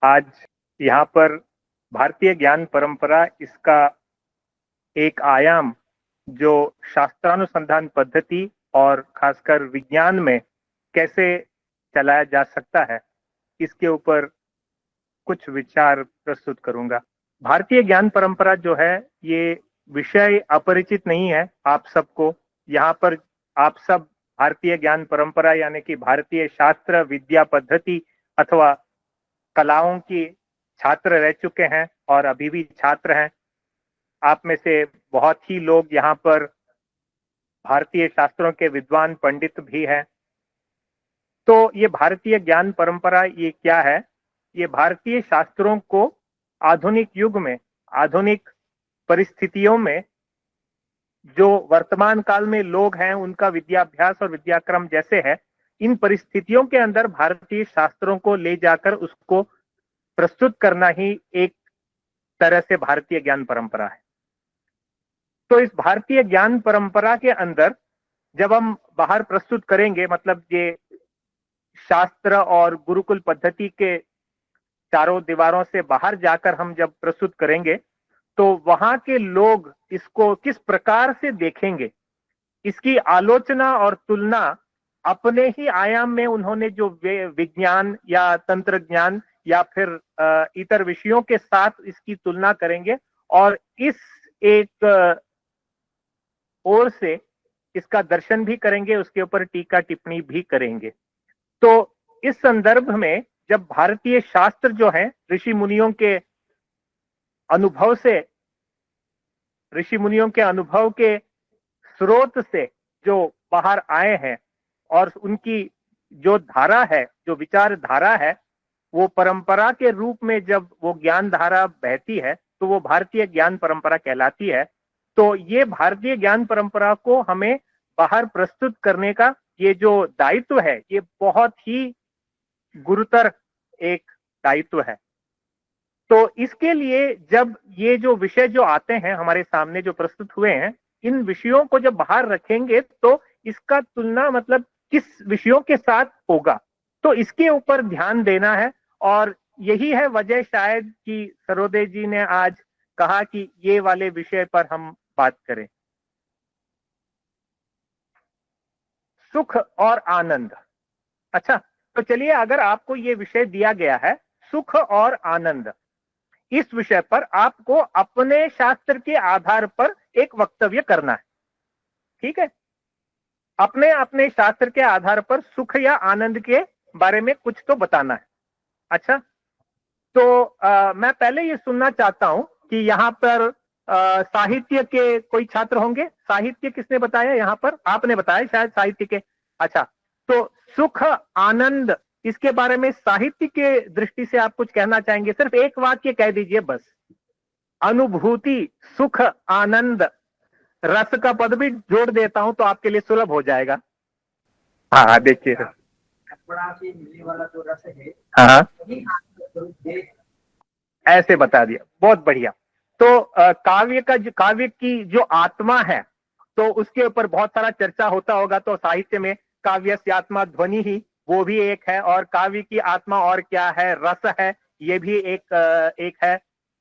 आज यहाँ पर भारतीय ज्ञान परंपरा, इसका एक आयाम जो शास्त्रानुसंधान पद्धति और खासकर विज्ञान में कैसे चलाया जा सकता है, इसके ऊपर कुछ विचार प्रस्तुत करूंगा। भारतीय ज्ञान परंपरा जो है, ये विषय अपरिचित नहीं है आप सबको। यहाँ पर आप सब भारतीय ज्ञान परंपरा यानी कि भारतीय शास्त्र विद्या पद्धति अथवा कलाओं की छात्र रह चुके हैं और अभी भी छात्र हैं। आप में से बहुत ही लोग यहाँ पर भारतीय शास्त्रों के विद्वान पंडित भी हैं। तो ये भारतीय ज्ञान परंपरा ये क्या है? ये भारतीय शास्त्रों को आधुनिक युग में, आधुनिक परिस्थितियों में जो वर्तमान काल में लोग हैं उनका विद्याभ्यास और विद्याक्रम जैसे है, इन परिस्थितियों के अंदर भारतीय शास्त्रों को ले जाकर उसको प्रस्तुत करना ही एक तरह से भारतीय ज्ञान परंपरा है। तो इस भारतीय ज्ञान परंपरा के अंदर जब हम बाहर प्रस्तुत करेंगे, मतलब ये शास्त्र और गुरुकुल पद्धति के चारों दीवारों से बाहर जाकर हम जब प्रस्तुत करेंगे, तो वहां के लोग इसको किस प्रकार से देखेंगे, इसकी आलोचना और तुलना अपने ही आयाम में उन्होंने जो विज्ञान या तंत्र ज्ञान या फिर इतर विषयों के साथ इसकी तुलना करेंगे और इस एक ओर से इसका दर्शन भी करेंगे, उसके ऊपर टीका टिप्पणी भी करेंगे। तो इस संदर्भ में जब भारतीय शास्त्र जो है ऋषि मुनियों के अनुभव से, ऋषि मुनियों के अनुभव के स्रोत से जो बाहर आए हैं और उनकी जो धारा है, जो विचार धारा है, वो परंपरा के रूप में जब वो ज्ञान धारा बहती है तो वो भारतीय ज्ञान परंपरा कहलाती है। तो ये भारतीय ज्ञान परंपरा को हमें बाहर प्रस्तुत करने का ये जो दायित्व है, ये बहुत ही गुरुतर एक दायित्व है। तो इसके लिए जब ये जो विषय जो आते हैं हमारे सामने जो प्रस्तुत हुए हैं, इन विषयों को जब बाहर रखेंगे तो इसका तुलना मतलब किस विषयों के साथ होगा, तो इसके ऊपर ध्यान देना है। और यही है वजह शायद कि सरोदे जी ने आज कहा कि ये वाले विषय पर हम बात करें। सुख और आनंद। अच्छा, तो चलिए, अगर आपको ये विषय दिया गया है सुख और आनंद, इस विषय पर आपको अपने शास्त्र के आधार पर एक वक्तव्य करना है। ठीक है, अपने अपने शास्त्र के आधार पर सुख या आनंद के बारे में कुछ तो बताना है। अच्छा, तो मैं पहले ये सुनना चाहता हूं कि यहाँ पर साहित्य के कोई छात्र होंगे। साहित्य किसने बताया? यहाँ पर आपने बताया शायद साहित्य के। अच्छा, तो सुख आनंद, इसके बारे में साहित्य के दृष्टि से आप कुछ कहना चाहेंगे? सिर्फ एक वाक्य कह दीजिए बस। अनुभूति, सुख, आनंद, रस का पद भी जोड़ देता हूं तो आपके लिए सुलभ हो जाएगा। हाँ, देखिए, मिलने वाला जो रस है, हाँ, ऐसे बता दिया, बहुत बढ़िया। तो काव्य की जो आत्मा है, तो उसके ऊपर बहुत सारा चर्चा होता होगा। तो साहित्य में काव्यस्य आत्मा ध्वनि ही, वो भी एक है, और काव्य की आत्मा और क्या है? रस है, ये भी एक है।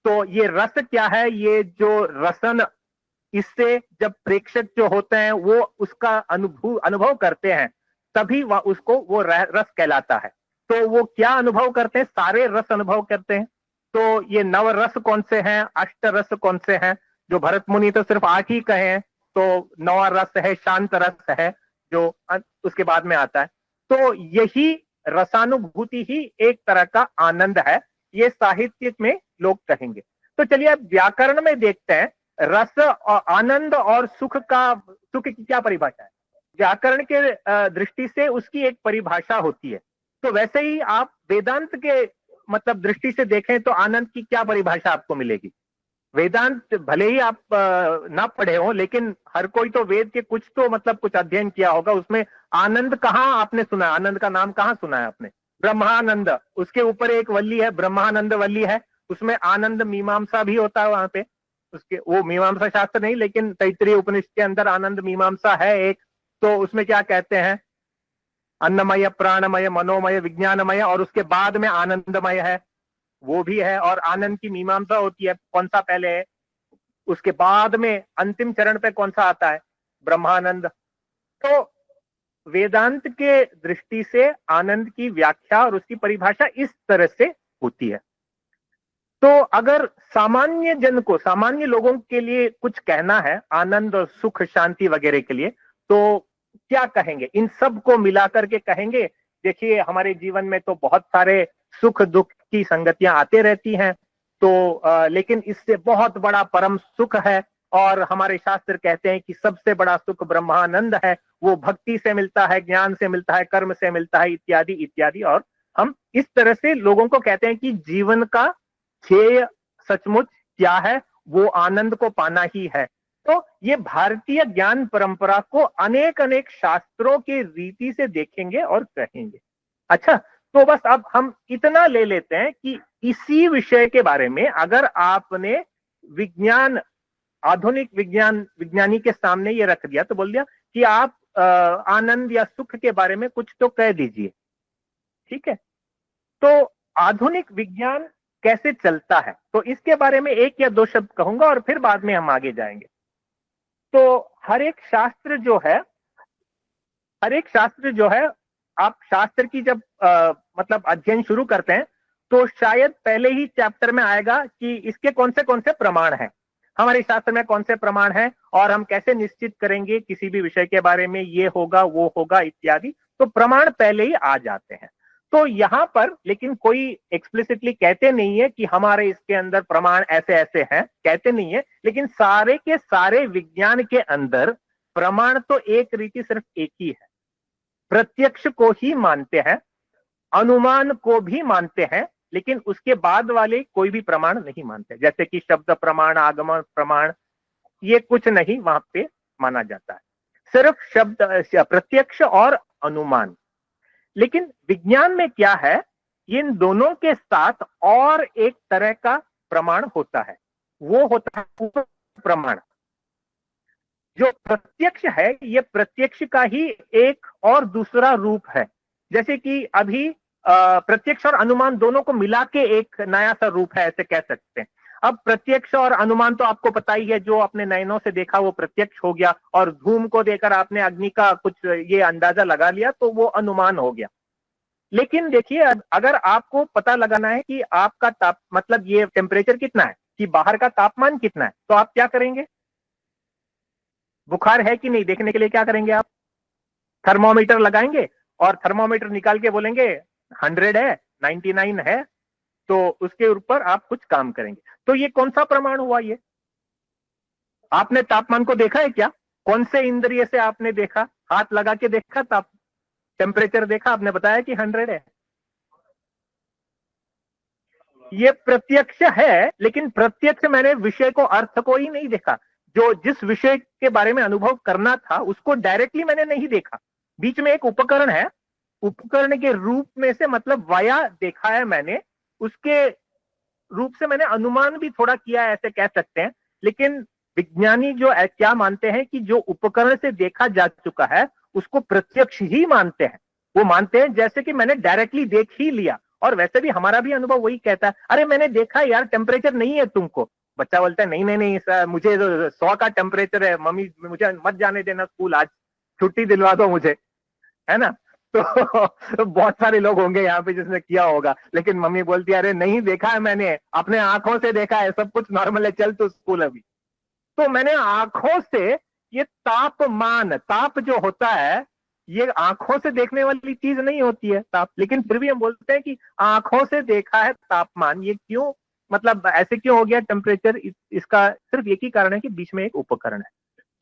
तो ये रस क्या है? ये जो रसन, इससे जब प्रेक्षक जो होते हैं वो उसका अनुभव करते हैं, तभी वह उसको वो रस कहलाता है। तो वो क्या अनुभव करते हैं? सारे रस अनुभव करते हैं। तो ये नव रस कौन से हैं, अष्ट रस कौन से हैं? जो भरत मुनि तो सिर्फ 8 ही कहे हैं। तो नवा रस है, शांत रस है, जो उसके बाद में आता है। तो यही रसानुभूति ही एक तरह का आनंद है, ये साहित्य में लोग कहेंगे। तो चलिए अब व्याकरण में देखते हैं, रस और आनंद और सुख की क्या परिभाषा है? व्याकरण के दृष्टि से उसकी एक परिभाषा होती है। तो वैसे ही आप वेदांत के मतलब दृष्टि से देखें तो आनंद की क्या परिभाषा आपको मिलेगी? वेदांत भले ही आप ना पढ़े हो, लेकिन हर कोई तो वेद के कुछ तो मतलब कुछ अध्ययन किया होगा। उसमें आनंद कहाँ आपने सुना है? आनंद का नाम कहाँ सुना है आपने? ब्रह्मानंद, उसके ऊपर एक वल्ली है, ब्रह्मानंद वल्ली है, उसमें आनंद मीमांसा भी होता है वहां पे। उसके वो मीमांसा शास्त्र नहीं, लेकिन तैत्तिरीय उपनिषद के अंदर आनंद मीमांसा है एक। तो उसमें क्या कहते हैं? अन्नमय, प्राणमय, मनोमय, विज्ञानमय, और उसके बाद में आनंदमय है। वो भी है, और आनंद की मीमांसा होती है, कौन सा पहले है, उसके बाद में अंतिम चरण पे कौन सा आता है, ब्रह्मानंद। तो वेदांत के दृष्टि से आनंद की व्याख्या और उसकी परिभाषा इस तरह से होती है। तो अगर सामान्य जन को, सामान्य लोगों के लिए कुछ कहना है आनंद और सुख शांति वगैरह के लिए, तो क्या कहेंगे? इन सब को मिलाकर के कहेंगे, देखिए हमारे जीवन में तो बहुत सारे सुख दुख की संगतियां आते रहती हैं, तो लेकिन इससे बहुत बड़ा परम सुख है, और हमारे शास्त्र कहते हैं कि सबसे बड़ा सुख ब्रह्मानंद है, वो भक्ति से मिलता है, ज्ञान से मिलता है, कर्म से मिलता है, इत्यादि इत्यादि। और हम इस तरह से लोगों को कहते हैं कि जीवन का ध्येय सचमुच क्या है, वो आनंद को पाना ही है। तो ये भारतीय ज्ञान परंपरा को अनेक अनेक शास्त्रों के रीति से देखेंगे और कहेंगे। अच्छा, तो बस अब हम इतना ले लेते हैं कि इसी विषय के बारे में अगर आपने विज्ञान, आधुनिक विज्ञानी के सामने ये रख दिया, तो बोल दिया कि आप आनंद या सुख के बारे में कुछ तो कह दीजिए, ठीक है? तो आधुनिक विज्ञान कैसे चलता है, तो इसके बारे में एक या दो शब्द कहूंगा और फिर बाद में हम आगे जाएंगे। तो हर एक शास्त्र जो है, आप शास्त्र की जब मतलब अध्ययन शुरू करते हैं, तो शायद पहले ही चैप्टर में आएगा कि इसके कौन से प्रमाण हैं, हमारे शास्त्र में कौन से प्रमाण हैं, और हम कैसे निश्चित करेंगे किसी भी विषय के बारे में, ये होगा वो होगा इत्यादि। तो प्रमाण पहले ही आ जाते हैं। तो यहां पर लेकिन कोई एक्सप्लिसिटली कहते नहीं है कि हमारे इसके अंदर प्रमाण ऐसे ऐसे हैं, कहते नहीं है, लेकिन सारे के सारे विज्ञान के अंदर प्रमाण तो एक रीति सिर्फ एक ही है, प्रत्यक्ष को ही मानते हैं, अनुमान को भी मानते हैं, लेकिन उसके बाद वाले कोई भी प्रमाण नहीं मानते, जैसे कि शब्द प्रमाण, आगमन प्रमाण, ये कुछ नहीं वहां पे माना जाता है, सिर्फ शब्द प्रत्यक्ष और अनुमान। लेकिन विज्ञान में क्या है, इन दोनों के साथ और एक तरह का प्रमाण होता है, वो होता है प्रमाण। जो प्रत्यक्ष है, ये प्रत्यक्ष का ही एक और दूसरा रूप है। जैसे कि अभी प्रत्यक्ष और अनुमान दोनों को मिला के एक नया सा रूप है, ऐसे कह सकते हैं। अब प्रत्यक्ष और अनुमान तो आपको पता ही है, जो आपने नयनों से देखा वो प्रत्यक्ष हो गया, और धूम को देखकर आपने अग्नि का कुछ ये अंदाजा लगा लिया, तो वो अनुमान हो गया। लेकिन देखिए, अगर आपको पता लगाना है कि आपका मतलब ये टेम्परेचर कितना है, कि बाहर का तापमान कितना है, तो आप क्या करेंगे? बुखार है कि नहीं देखने के लिए क्या करेंगे आप? थर्मोमीटर लगाएंगे और थर्मोमीटर निकाल के बोलेंगे 100 है, 99 है, तो उसके ऊपर आप कुछ काम करेंगे। तो ये कौन सा प्रमाण हुआ? ये आपने तापमान को देखा है क्या? कौन से इंद्रिय से आपने देखा? हाथ लगा के देखा, टेम्परेचर देखा, आपने बताया कि 100 है। ये प्रत्यक्ष है, लेकिन प्रत्यक्ष मैंने विषय को, अर्थ को ही नहीं देखा। जो जिस विषय के बारे में अनुभव करना था उसको डायरेक्टली मैंने नहीं देखा, बीच में एक उपकरण है, उपकरण के रूप में से मतलब वाया देखा है मैंने, उसके रूप से मैंने अनुमान भी थोड़ा किया, ऐसे कह सकते हैं। लेकिन विज्ञानी जो क्या मानते हैं कि जो उपकरण से देखा जा चुका है उसको प्रत्यक्ष ही मानते हैं। वो मानते हैं जैसे कि मैंने डायरेक्टली देख ही लिया। और वैसे भी हमारा भी अनुभव वही कहता है, अरे मैंने देखा यार, टेम्परेचर नहीं है तुमको। बच्चा बोलता है नहीं नहीं नहीं सर, मुझे 100 का टेम्परेचर है, मम्मी मुझे मत जाने देना स्कूल, आज छुट्टी दिलवा दो मुझे, है ना? तो बहुत सारे लोग होंगे यहाँ पे जिसने किया होगा, लेकिन मम्मी बोलती है अरे नहीं देखा है, मैंने अपने आंखों से देखा है, सब कुछ नॉर्मल है, चल तू स्कूल अभी। तो मैंने आंखों से ये तापमान, ताप जो होता है ये आंखों से देखने वाली चीज नहीं होती है ताप, लेकिन फिर भी हम बोलते हैं कि आंखों से देखा है तापमान। ये क्यों, मतलब ऐसे क्यों हो गया टेम्परेचर? इसका सिर्फ एक ही कारण है कि बीच में एक उपकरण है।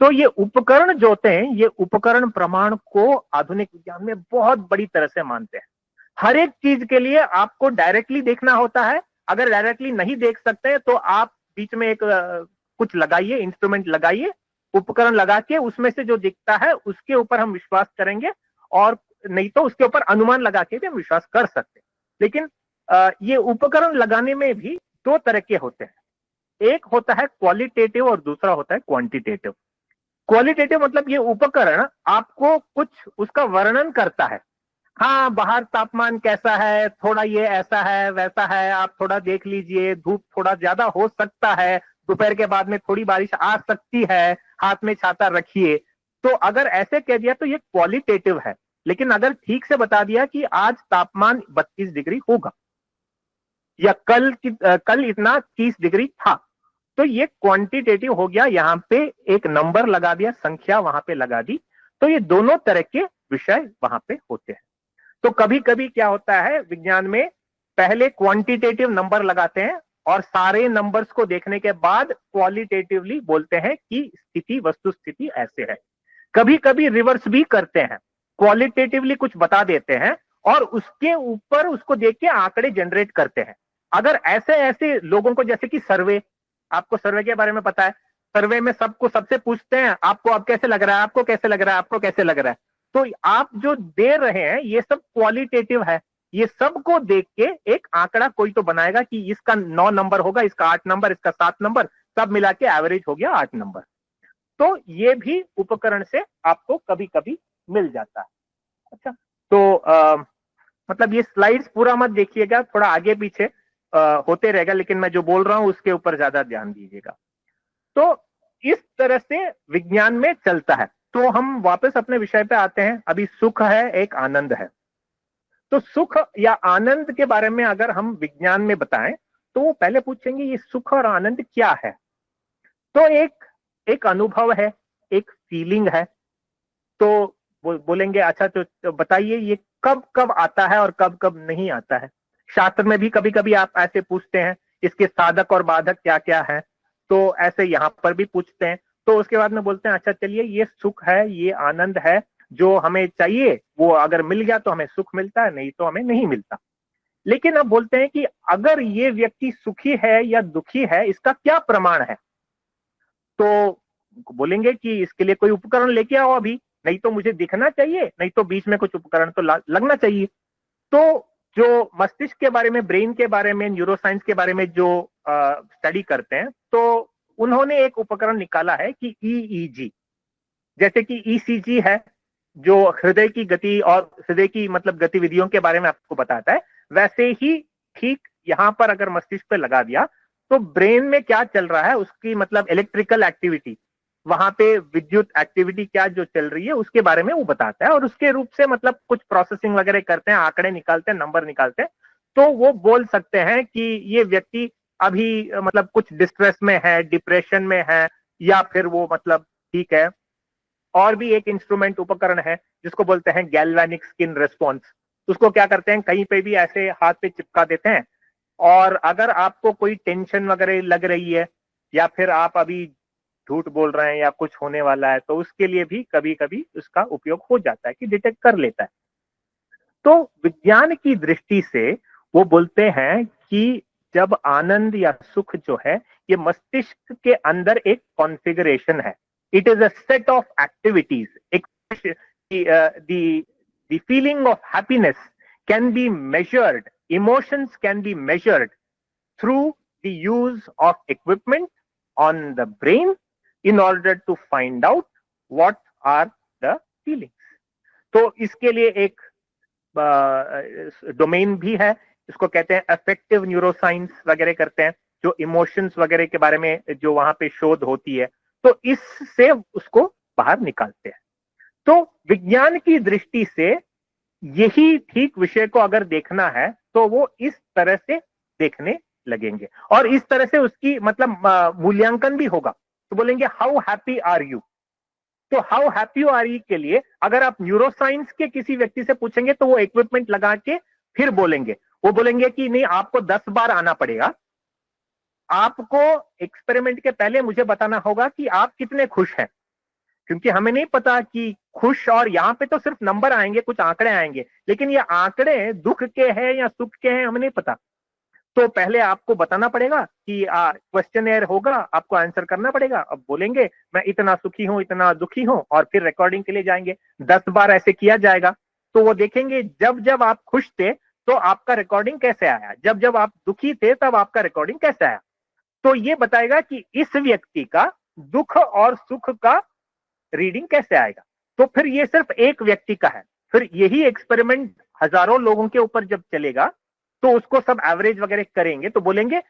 तो ये उपकरण जो होते हैं, ये उपकरण प्रमाण को आधुनिक विज्ञान में बहुत बड़ी तरह से मानते हैं। हर एक चीज के लिए आपको डायरेक्टली देखना होता है, अगर डायरेक्टली नहीं देख सकते तो आप बीच में एक कुछ लगाइए, इंस्ट्रूमेंट लगाइए, उपकरण लगा के उसमें से जो दिखता है उसके ऊपर हम विश्वास करेंगे, और नहीं तो उसके ऊपर अनुमान लगा के भी हम विश्वास कर सकते हैं। लेकिन ये उपकरण लगाने में भी दो तरह के होते हैं, एक होता है क्वालिटेटिव और दूसरा होता है क्वांटिटेटिव। क्वालिटेटिव मतलब ये उपकरण आपको कुछ उसका वर्णन करता है, हाँ बाहर तापमान कैसा है, थोड़ा ये ऐसा है वैसा है, आप थोड़ा देख लीजिए, धूप थोड़ा ज्यादा हो सकता है, दोपहर के बाद में थोड़ी बारिश आ सकती है, हाथ में छाता रखिए। तो अगर ऐसे कह दिया तो ये क्वालिटेटिव है। लेकिन अगर ठीक से बता दिया कि आज तापमान 32 डिग्री होगा या कल इतना 30 डिग्री था, तो ये क्वांटिटेटिव हो गया, यहां पे एक नंबर लगा दिया, संख्या वहां पे लगा दी। तो ये दोनों तरह के विषय वहां पे होते हैं। तो कभी कभी क्या होता है विज्ञान में, पहले क्वांटिटेटिव नंबर लगाते हैं और सारे नंबर्स को देखने के बाद क्वालिटेटिवली बोलते हैं कि स्थिति, वस्तु स्थिति ऐसे है। कभी कभी रिवर्स भी करते हैं, क्वालिटेटिवली कुछ बता देते हैं और उसके ऊपर उसको देख के आंकड़े जनरेट करते हैं। अगर ऐसे ऐसे लोगों को, जैसे कि सर्वे, आपको सर्वे के बारे में पता है, सर्वे में सबको सबसे पूछते हैं आपको अब कैसे लग रहा है, आपको कैसे लग रहा है, आपको कैसे लग रहा है। तो आप जो दे रहे हैं ये सब क्वालिटेटिव है, ये सबको देख के एक आंकड़ा कोई तो बनाएगा कि इसका 9 नंबर होगा, इसका 8 नंबर, इसका 7 नंबर, सब मिला के एवरेज हो गया 8 नंबर। तो ये भी उपकरण से आपको कभी कभी मिल जाता है। अच्छा, तो मतलब ये स्लाइड्स पूरा मत देखिएगा, थोड़ा आगे पीछे होते रहेगा, लेकिन मैं जो बोल रहा हूं उसके ऊपर ज्यादा ध्यान दीजिएगा। तो इस तरह से विज्ञान में चलता है। तो हम वापस अपने विषय पे आते हैं। अभी सुख है, एक आनंद है। तो सुख या आनंद के बारे में अगर हम विज्ञान में बताएं तो वो पहले पूछेंगे ये सुख और आनंद क्या है। तो एक अनुभव है, एक फीलिंग है। तो बोलेंगे अच्छा तो बताइए ये कब कब आता है और कब कब नहीं आता है। शास्त्र में भी कभी कभी आप ऐसे पूछते हैं, इसके साधक और बाधक क्या क्या है, तो ऐसे यहां पर भी पूछते हैं। तो उसके बाद में बोलते हैं अच्छा चलिए ये सुख है, ये आनंद है, जो हमें चाहिए वो अगर मिल गया तो हमें सुख मिलता है, नहीं तो हमें नहीं मिलता। लेकिन अब बोलते हैं कि अगर ये व्यक्ति सुखी है या दुखी है, इसका क्या प्रमाण है। तो बोलेंगे कि इसके लिए कोई उपकरण लेके आओ अभी, नहीं तो मुझे दिखना चाहिए, नहीं तो बीच में कुछ उपकरण तो लगना चाहिए। तो जो मस्तिष्क के बारे में, ब्रेन के बारे में, न्यूरोसाइंस के बारे में जो स्टडी करते हैं, तो उन्होंने एक उपकरण निकाला है कि ईईजी, जैसे कि ईसीजी है जो हृदय की गति और हृदय की मतलब गतिविधियों के बारे में आपको बताता है, वैसे ही ठीक यहां पर अगर मस्तिष्क पे लगा दिया तो ब्रेन में क्या चल रहा है उसकी मतलब इलेक्ट्रिकल एक्टिविटी, वहां पे विद्युत एक्टिविटी क्या जो चल रही है उसके बारे में वो बताता है। और उसके रूप से मतलब कुछ प्रोसेसिंग वगैरह करते हैं, आंकड़े निकालते हैं, नंबर निकालते हैं। तो वो बोल सकते हैं कि ये व्यक्ति अभी मतलब कुछ डिस्ट्रेस में है, डिप्रेशन में है, या फिर वो मतलब ठीक है। और भी एक इंस्ट्रूमेंट उपकरण है जिसको बोलते हैं गैल्वेनिक स्किन रेस्पॉन्स। उसको क्या करते हैं, कहीं पे भी ऐसे हाथ पे चिपका देते हैं, और अगर आपको कोई टेंशन वगैरह लग रही है या फिर आप अभी झूठ बोल रहे हैं या कुछ होने वाला है, तो उसके लिए भी कभी कभी उसका उपयोग हो जाता है कि डिटेक्ट कर लेता है। तो विज्ञान की दृष्टि से वो बोलते हैं कि जब आनंद या सुख जो है ये मस्तिष्क के अंदर एक कॉन्फ़िगरेशन है, it is a set of activities. एक the feeling of happiness can be measured, emotions can be measured through the use of equipment on the brain in order to find out what are the feelings. तो इसके लिए एक domain भी है, इसको कहते हैं अफेक्टिव न्यूरोसाइंस वगैरह करते हैं, जो इमोशंस वगैरह के बारे में जो वहां पे शोध होती है, तो इससे उसको बाहर निकालते हैं। तो विज्ञान की दृष्टि से यही ठीक विषय को अगर देखना है तो वो इस तरह से देखने लगेंगे, और इस तरह से उसकी मतलब मूल्यांकन भी होगा। तो बोलेंगे हाउ हैप्पी आर यू। तो हाउ हैप्पी आर यू के लिए अगर आप न्यूरोसाइंस के किसी व्यक्ति से पूछेंगे तो वो इक्विपमेंट लगा के फिर बोलेंगे, वो बोलेंगे कि नहीं आपको 10 बार आना पड़ेगा, आपको एक्सपेरिमेंट के पहले मुझे बताना होगा कि आप कितने खुश हैं, क्योंकि हमें नहीं पता कि खुश, और यहाँ पे तो सिर्फ नंबर आएंगे, कुछ आंकड़े आएंगे, लेकिन ये आंकड़े दुख के हैं या सुख के हैं हमें नहीं पता। तो पहले आपको बताना पड़ेगा कि क्वेश्चनएयर होगा, आपको आंसर करना पड़ेगा। अब बोलेंगे मैं इतना सुखी हूं, इतना दुखी हूं, और फिर रिकॉर्डिंग के लिए जाएंगे, 10 बार ऐसे किया जाएगा। तो वो देखेंगे जब जब आप खुश थे तो आपका रिकॉर्डिंग कैसे आया, जब जब आप दुखी थे तब आपका रिकॉर्डिंग कैसे आया। तो ये बताएगा कि इस व्यक्ति का दुख और सुख का रीडिंग कैसे आएगा। तो फिर ये सिर्फ एक व्यक्ति का है, फिर यही एक्सपेरिमेंट हजारों लोगों के ऊपर जब चलेगा तो उसको सब एवरेज वगैरह करेंगे तो बोलेंगे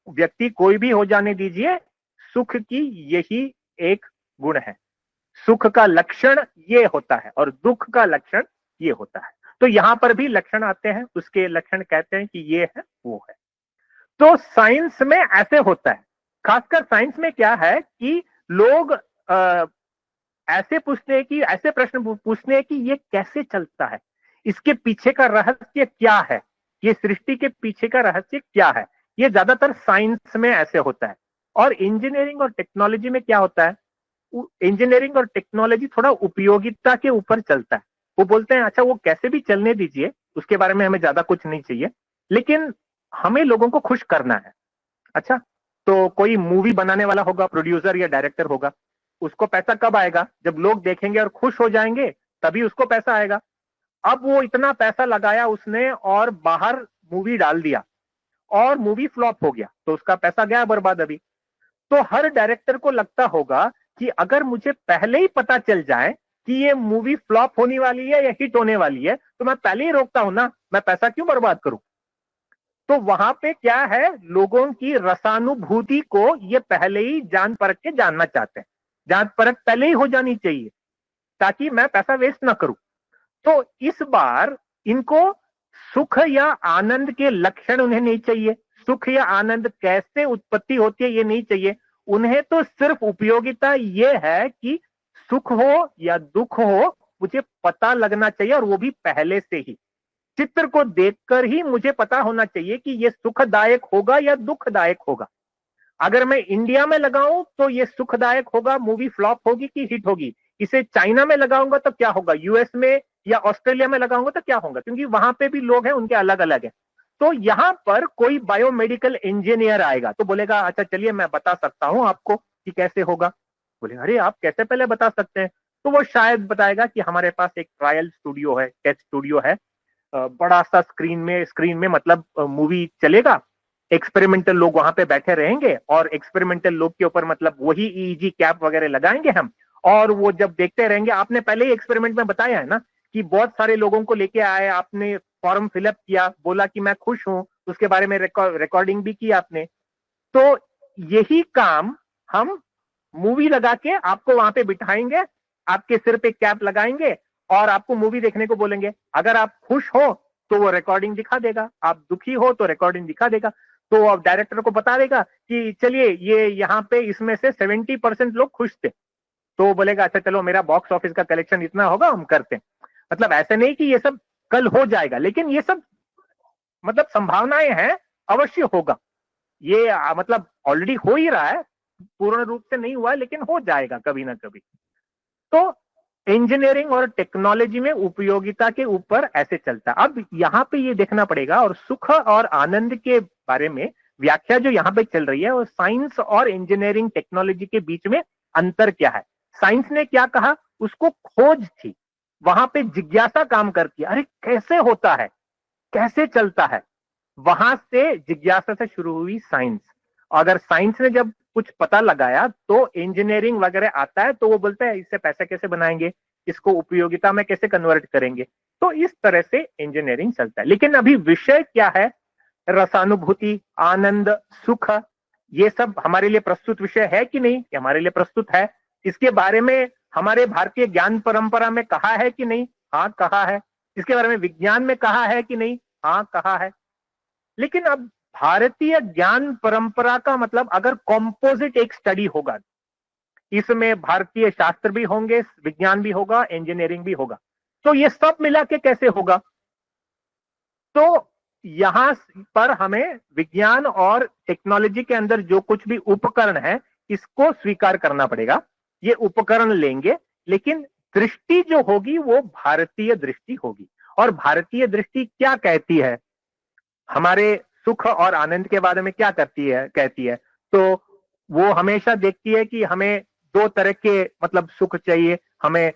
व्यक्ति कोई भी हो जाने दीजिए, सुख की यही एक गुण है, सुख का लक्षण ये होता है और दुख का लक्षण ये होता है। तो यहां पर भी लक्षण आते हैं, उसके लक्षण कहते हैं कि ये है वो है। तो साइंस में ऐसे होता है, खासकर साइंस में क्या है कि लोग ऐसे पूछते हैं कि ऐसे प्रश्न पूछते हैं कि ये कैसे चलता है, इसके पीछे का रहस्य क्या है, ये सृष्टि के पीछे का रहस्य क्या है। ये ज्यादातर साइंस में ऐसे होता है। और इंजीनियरिंग और टेक्नोलॉजी में क्या होता है, इंजीनियरिंग और टेक्नोलॉजी थोड़ा उपयोगिता के ऊपर चलता है। वो बोलते हैं अच्छा वो कैसे भी चलने दीजिए, उसके बारे में हमें ज्यादा कुछ नहीं चाहिए, लेकिन हमें लोगों को खुश करना है। अच्छा, तो कोई मूवी बनाने वाला होगा, प्रोड्यूसर या डायरेक्टर होगा, उसको पैसा कब आएगा, जब लोग देखेंगे और खुश हो जाएंगे तभी उसको पैसा आएगा। अब वो इतना पैसा लगाया उसने और बाहर मूवी डाल दिया और मूवी फ्लॉप हो गया तो उसका पैसा गया बर्बाद अभी। तो हर डायरेक्टर को लगता होगा कि अगर मुझे पहले ही पता चल जाए कि ये मूवी फ्लॉप होने वाली है या हिट होने वाली है तो मैं पहले ही रोकता हूं ना, मैं पैसा क्यों बर्बाद करूं। तो वहां पे क्या है, लोगों की रसानुभूति को ये पहले ही जान परख के जानना चाहते हैं, जान परख पहले ही हो जानी चाहिए ताकि मैं पैसा वेस्ट ना करूं। तो इस बार इनको सुख या आनंद के लक्षण उन्हें नहीं चाहिए, सुख या आनंद कैसे उत्पत्ति होती है ये नहीं चाहिए उन्हें, तो सिर्फ उपयोगिता ये है कि सुख हो या दुख हो मुझे पता लगना चाहिए और वो भी पहले से ही। चित्र को देखकर ही मुझे पता होना चाहिए कि ये सुखदायक होगा या दुखदायक होगा। अगर मैं इंडिया में लगाऊं तो ये सुखदायक होगा, मूवी फ्लॉप होगी कि हिट होगी। इसे चाइना में लगाऊंगा तो क्या होगा, यूएस में या ऑस्ट्रेलिया में लगाऊंगा तो क्या होगा, क्योंकि वहां पे भी लोग हैं, उनके अलग अलग है। तो यहां पर कोई बायोमेडिकल इंजीनियर आएगा तो बोलेगा अच्छा चलिए मैं बता सकता हूं आपको कि कैसे होगा। बोले अरे आप कैसे पहले बता सकते हैं, तो वो शायद बताएगा कि हमारे पास एक ट्रायल स्टूडियो है, टेस्ट स्टूडियो है, बड़ा सा स्क्रीन में मतलब मूवी चलेगा, एक्सपेरिमेंटल लोग वहां पे बैठे रहेंगे और एक्सपेरिमेंटल लोग के ऊपर मतलब वही ईईजी कैप वगैरह लगाएंगे हम, और वो जब देखते रहेंगे। आपने पहले ही एक्सपेरिमेंट में बताया है ना कि बहुत सारे लोगों को लेके आए, आपने फॉर्म फिलअप किया, बोला कि मैं खुश हूं, उसके बारे में रिकॉर्डिंग भी की आपने। तो यही काम हम मूवी लगा के आपको वहां पे बिठाएंगे, आपके सिर पे कैप लगाएंगे और आपको मूवी देखने को बोलेंगे। अगर आप खुश हो तो वो रिकॉर्डिंग दिखा देगा, आप दुखी हो तो रिकॉर्डिंग दिखा देगा। तो अब डायरेक्टर को बता देगा कि चलिए ये यहाँ पे इसमें से 70% लोग खुश थे, तो वो बोलेगा अच्छा चलो मेरा बॉक्स ऑफिस का कलेक्शन इतना होगा, हम करते हैं। मतलब ऐसे नहीं कि ये सब कल हो जाएगा, लेकिन ये सब मतलब संभावनाएं हैं, अवश्य होगा। ये मतलब ऑलरेडी हो ही रहा है, पूर्ण रूप से नहीं हुआ है लेकिन हो जाएगा कभी ना कभी। तो इंजीनियरिंग और टेक्नोलॉजी में उपयोगिता के ऊपर ऐसे चलता है। अब यहां पे ये देखना पड़ेगा, और सुख और आनंद के बारे में व्याख्या जो यहां पे चल रही है वो साइंस और इंजीनियरिंग टेक्नोलॉजी के बीच में अंतर क्या है। साइंस ने क्या कहा, उसको खोज थी, वहां पे जिज्ञासा काम करती है, अरे कैसे होता है, कैसे चलता है, वहां से जिज्ञासा से शुरू हुई साइंस। अगर साइंस ने जब कुछ पता लगाया तो इंजीनियरिंग वगैरह आता है, तो वो बोलते हैं इससे पैसे कैसे बनाएंगे, इसको उपयोगिता में कैसे कन्वर्ट करेंगे। तो इस तरह से इंजीनियरिंग चलता है। लेकिन अभी विषय क्या है, रसानुभूति, आनंद, सुख, ये सब हमारे लिए प्रस्तुत विषय है कि नहीं, हमारे लिए प्रस्तुत है। इसके बारे में हमारे भारतीय ज्ञान परंपरा में कहा है कि नहीं, हाँ कहा है। इसके बारे में विज्ञान में कहा है कि नहीं, हाँ कहा है। लेकिन अब भारतीय ज्ञान परंपरा का मतलब अगर कॉम्पोजिट एक स्टडी होगा, इसमें भारतीय शास्त्र भी होंगे, विज्ञान भी होगा, इंजीनियरिंग भी होगा, तो ये सब मिला के कैसे होगा। तो यहां पर हमें विज्ञान और टेक्नोलॉजी के अंदर जो कुछ भी उपकरण है इसको स्वीकार करना पड़ेगा। ये उपकरण लेंगे, लेकिन दृष्टि जो होगी वो भारतीय दृष्टि होगी। और भारतीय दृष्टि क्या कहती है, हमारे सुख और आनंद के बारे में क्या कहती है, तो वो हमेशा देखती है कि हमें दो तरह के मतलब सुख चाहिए, हमें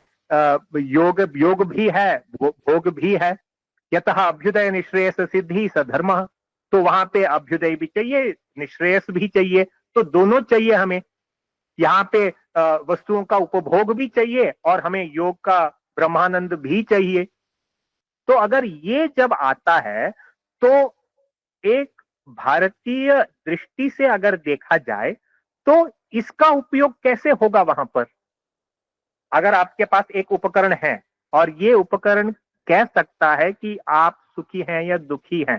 योग भी है, भोग भी है। यतः अभ्युदय निश्रेयस सिद्धि स धर्म, तो वहां पे अभ्युदय भी चाहिए, निश्रेयस भी चाहिए, तो दोनों चाहिए हमें। यहाँ पे वस्तुओं का उपभोग भी चाहिए और हमें योग का ब्रह्मानंद भी चाहिए। तो अगर ये जब आता है तो एक भारतीय दृष्टि से अगर देखा जाए तो इसका उपयोग कैसे होगा वहां पर? अगर आपके पास एक उपकरण है और ये उपकरण कह सकता है कि आप सुखी हैं या दुखी हैं,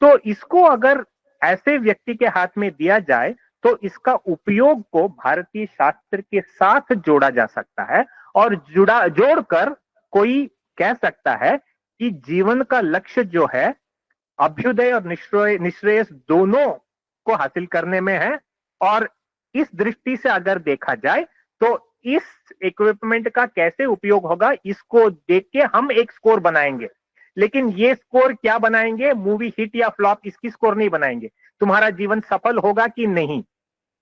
तो इसको अगर ऐसे व्यक्ति के हाथ में दिया जाए तो इसका उपयोग को भारतीय शास्त्र के साथ जोड़ा जा सकता है और जोड़कर कोई कह सकता है कि जीवन का लक्ष्य जो है अभ्युदय और निश्रेयस दोनों को हासिल करने में है। और इस दृष्टि से अगर देखा जाए तो इस इक्विपमेंट का कैसे उपयोग होगा इसको देख के हम एक स्कोर बनाएंगे। लेकिन ये स्कोर क्या बनाएंगे? मूवी हिट या फ्लॉप इसकी स्कोर नहीं बनाएंगे। तुम्हारा जीवन सफल होगा कि नहीं,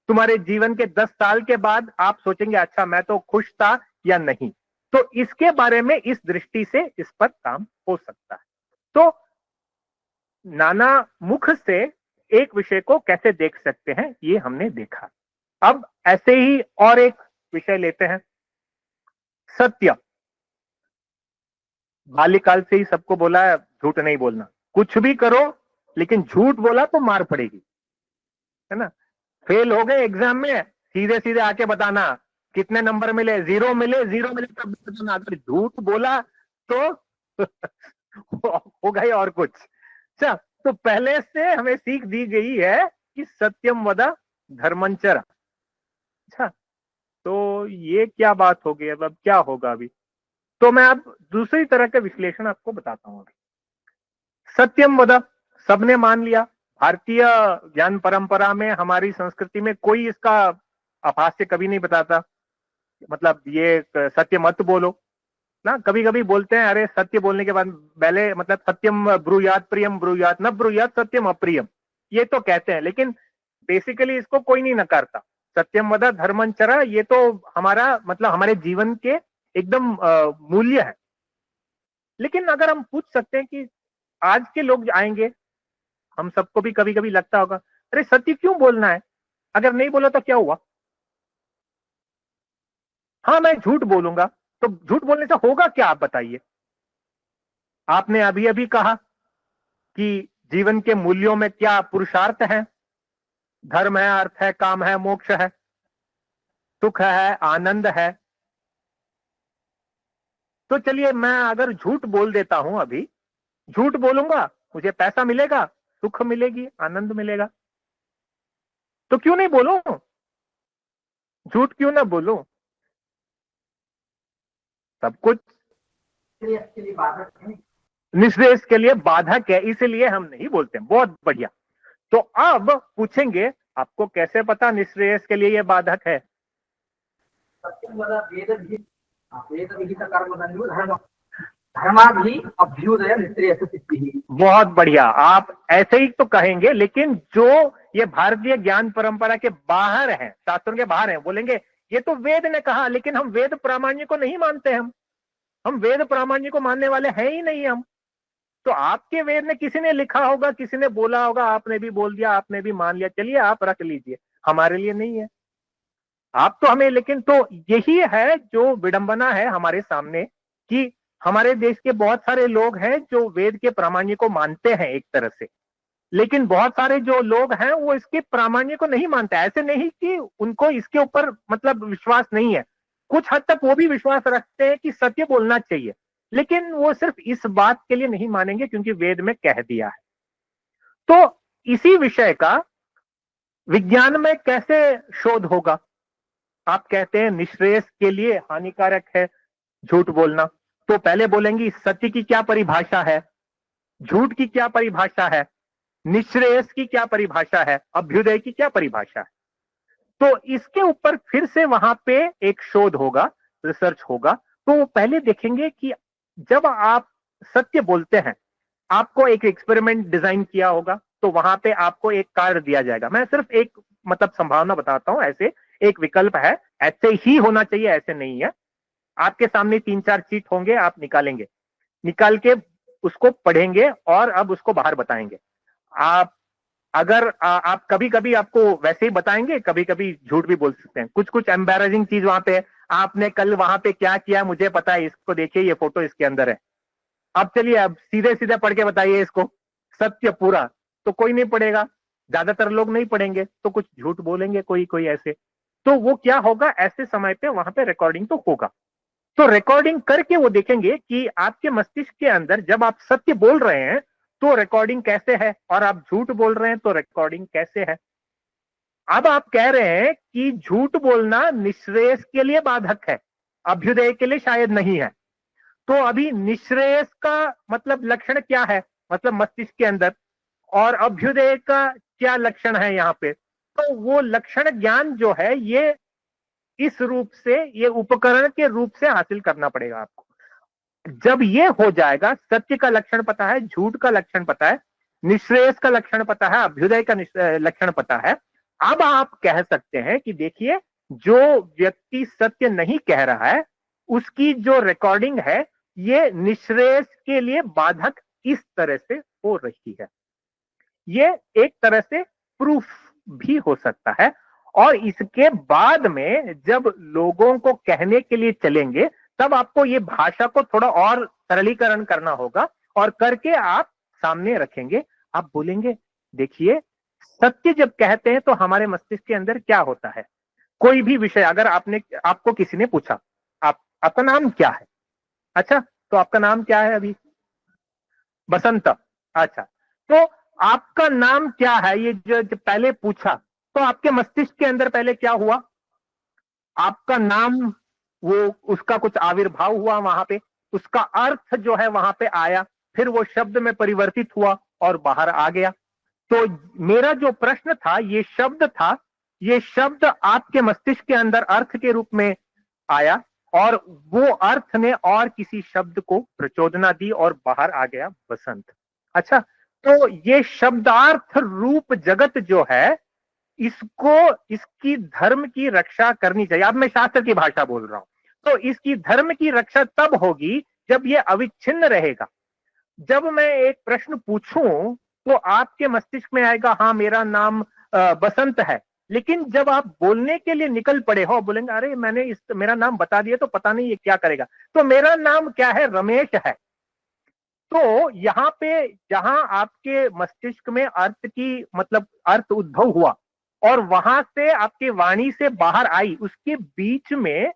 तुम्हारे जीवन के 10 साल के बाद आप सोचेंगे अच्छा मैं तो खुश था या नहीं। तो इसके बारे में इस दृष्टि से इस पर काम हो सकता है। तो नाना मुख से एक विषय को कैसे देख सकते हैं ये हमने देखा। अब ऐसे ही और एक विषय लेते हैं, सत्य। बाल्यकाल से ही सबको बोला है झूठ नहीं बोलना, कुछ भी करो लेकिन झूठ बोला तो मार पड़ेगी, है ना। फेल हो गए एग्जाम में, सीधे सीधे आके बताना कितने नंबर मिले, 0 मिले, 0 मिले तब बताना। अगर झूठ बोला तो हो गए और कुछ। अच्छा, तो पहले से हमें सीख दी गई है कि सत्यम वद धर्मंचर। अच्छा, तो ये क्या बात हो गई? अब क्या होगा अभी? तो मैं अब दूसरी तरह का विश्लेषण आपको बताता हूं। अभी सत्यम वद सबने मान लिया, भारतीय ज्ञान परंपरा में हमारी संस्कृति में कोई इसका अपहास्य कभी नहीं बताता, मतलब ये सत्य मत बोलो ना। कभी कभी बोलते हैं अरे सत्य बोलने के बाद पहले मतलब सत्यम ब्रूयात प्रियम ब्रूयात न ब्रूयात सत्यम अप्रियम, ये तो कहते हैं, लेकिन बेसिकली इसको कोई नहीं नकारता। सत्यम वद धर्मंचरा ये तो हमारा मतलब हमारे जीवन के एकदम मूल्य है। लेकिन अगर हम पूछ सकते हैं कि आज के लोग आएंगे, हम सबको भी कभी कभी लगता होगा अरे सत्य क्यों बोलना है, अगर नहीं बोला तो क्या हुआ? हाँ मैं झूठ बोलूंगा, तो झूठ बोलने से होगा क्या आप बताइए? आपने अभी अभी कहा कि जीवन के मूल्यों में क्या पुरुषार्थ है, धर्म है, अर्थ है, काम है, मोक्ष है, सुख है, आनंद है। तो चलिए मैं अगर झूठ बोल देता हूं, अभी झूठ बोलूंगा, मुझे पैसा मिलेगा, सुख मिलेगी, आनंद मिलेगा, तो क्यों नहीं बोलूं? झूठ क्यों ना बोलूं? सब कुछ निश्रेयस के लिए बाधक है, इसलिए हम नहीं बोलते। बहुत बढ़िया। तो अब पूछेंगे आपको कैसे पता निश्रेयस के लिए यह बाधक है? अभ्युदय निश्रेयस सिद्धि। बहुत बढ़िया, आप ऐसे ही तो कहेंगे, लेकिन जो ये भारतीय ज्ञान परंपरा के बाहर है, शास्त्रों के बाहर है, बोलेंगे ये तो वेद ने कहा, लेकिन हम वेद प्रामाण्य को नहीं मानते। हम वेद प्रामाण्य को मानने वाले हैं ही नहीं हम। तो आपके वेद में किसी ने लिखा होगा, किसी ने बोला होगा, आपने भी बोल दिया, आपने भी मान लिया, चलिए आप रख लीजिए, हमारे लिए नहीं है। आप तो हमें, लेकिन तो यही है जो विडंबना है हमारे सामने कि हमारे देश के बहुत सारे लोग हैं जो वेद के प्रामाण्य को मानते हैं एक तरह से, लेकिन बहुत सारे जो लोग हैं वो इसके प्रामाण्य को नहीं मानते। ऐसे नहीं कि उनको इसके ऊपर मतलब विश्वास नहीं है, कुछ हद तक वो भी विश्वास रखते हैं कि सत्य बोलना चाहिए, लेकिन वो सिर्फ इस बात के लिए नहीं मानेंगे क्योंकि वेद में कह दिया है। तो इसी विषय का विज्ञान में कैसे शोध होगा? आप कहते हैं निश्रेयस के लिए हानिकारक है झूठ बोलना, तो पहले बोलेंगे सत्य की क्या परिभाषा है, झूठ की क्या परिभाषा है, निश्रेयस की क्या परिभाषा है, अभ्युदय की क्या परिभाषा है। तो इसके ऊपर फिर से वहां पे एक शोध होगा, रिसर्च होगा। तो वो पहले देखेंगे कि जब आप सत्य बोलते हैं, आपको एक एक्सपेरिमेंट डिजाइन किया होगा, तो वहां पे आपको एक कार्ड दिया जाएगा। मैं सिर्फ एक मतलब संभावना बताता हूं, ऐसे एक विकल्प है, ऐसे ही होना चाहिए ऐसे नहीं है। आपके सामने 3-4 चीट होंगे, आप निकालेंगे, निकाल के उसको पढ़ेंगे और अब उसको बाहर बताएंगे। आप अगर आप कभी कभी आपको वैसे ही बताएंगे, कभी कभी झूठ भी बोल सकते हैं। कुछ कुछ एम्बैरेसिंग चीज वहां पे, आपने कल वहां पे क्या किया मुझे पता है, इसको देखिए ये फोटो इसके अंदर है। अब चलिए, अब सीधे सीधे पढ़ के बताइए इसको, सत्य पूरा। तो कोई नहीं पढ़ेगा, ज्यादातर लोग नहीं पढ़ेंगे, तो कुछ झूठ बोलेंगे कोई कोई ऐसे। तो वो क्या होगा, ऐसे समय पे वहां पे रिकॉर्डिंग तो होगा। तो रिकॉर्डिंग करके वो देखेंगे कि आपके मस्तिष्क के अंदर जब आप सत्य बोल रहे हैं तो रिकॉर्डिंग कैसे है, और आप झूठ बोल रहे हैं तो रिकॉर्डिंग कैसे है। अब आप कह रहे हैं कि झूठ बोलना निःश्रेयस के लिए बाधक है, अभ्युदय के लिए शायद नहीं है। तो अभी निःश्रेयस का मतलब लक्षण क्या है, मतलब मस्तिष्क के अंदर, और अभ्युदय का क्या लक्षण है यहाँ पे। तो वो लक्षण ज्ञान जो है ये इस रूप से, ये उपकरण के रूप से हासिल करना पड़ेगा आपको। जब ये हो जाएगा, सत्य का लक्षण पता है, झूठ का लक्षण पता है, निःश्रेयस का लक्षण पता है, अभ्युदय का लक्षण पता है, अब आप कह सकते हैं कि देखिए, जो व्यक्ति सत्य नहीं कह रहा है उसकी जो रिकॉर्डिंग है ये निःश्रेयस के लिए बाधक इस तरह से हो रही है। ये एक तरह से प्रूफ भी हो सकता है। और इसके बाद में जब लोगों को कहने के लिए चलेंगे तब आपको ये भाषा को थोड़ा और सरलीकरण करना होगा, और करके आप सामने रखेंगे। आप बोलेंगे, देखिए, सत्य जब कहते हैं तो हमारे मस्तिष्क के अंदर क्या होता है। कोई भी विषय अगर आपको किसी ने पूछा, आपका नाम क्या है, अच्छा तो आपका नाम क्या है अभी, बसंत, अच्छा, तो आपका नाम क्या है, ये जो पहले पूछा तो आपके मस्तिष्क के अंदर पहले क्या हुआ, आपका नाम, वो उसका कुछ आविर्भाव हुआ वहां पे, उसका अर्थ जो है वहां पे आया, फिर वो शब्द में परिवर्तित हुआ और बाहर आ गया। तो मेरा जो प्रश्न था, ये शब्द था, ये शब्द आपके मस्तिष्क के अंदर अर्थ के रूप में आया, और वो अर्थ ने और किसी शब्द को प्रचोदना दी और बाहर आ गया बसंत। अच्छा, तो ये शब्दार्थ रूप जगत जो है, इसको, इसकी धर्म की रक्षा करनी चाहिए। अब मैं शास्त्र की भाषा बोल रहा हूं, तो इसकी धर्म की रक्षा तब होगी जब ये अविच्छिन्न रहेगा। जब मैं एक प्रश्न पूछूं तो आपके मस्तिष्क में आएगा, हाँ मेरा नाम बसंत है, लेकिन जब आप बोलने के लिए निकल पड़े हो, बोलेंगे अरे मैंने मेरा नाम बता दिया तो पता नहीं ये क्या करेगा, तो मेरा नाम क्या है, रमेश है। तो यहाँ पे जहां आपके मस्तिष्क में अर्थ की, मतलब अर्थ उद्भव हुआ और वहां से आपकी वाणी से बाहर आई, उसके बीच में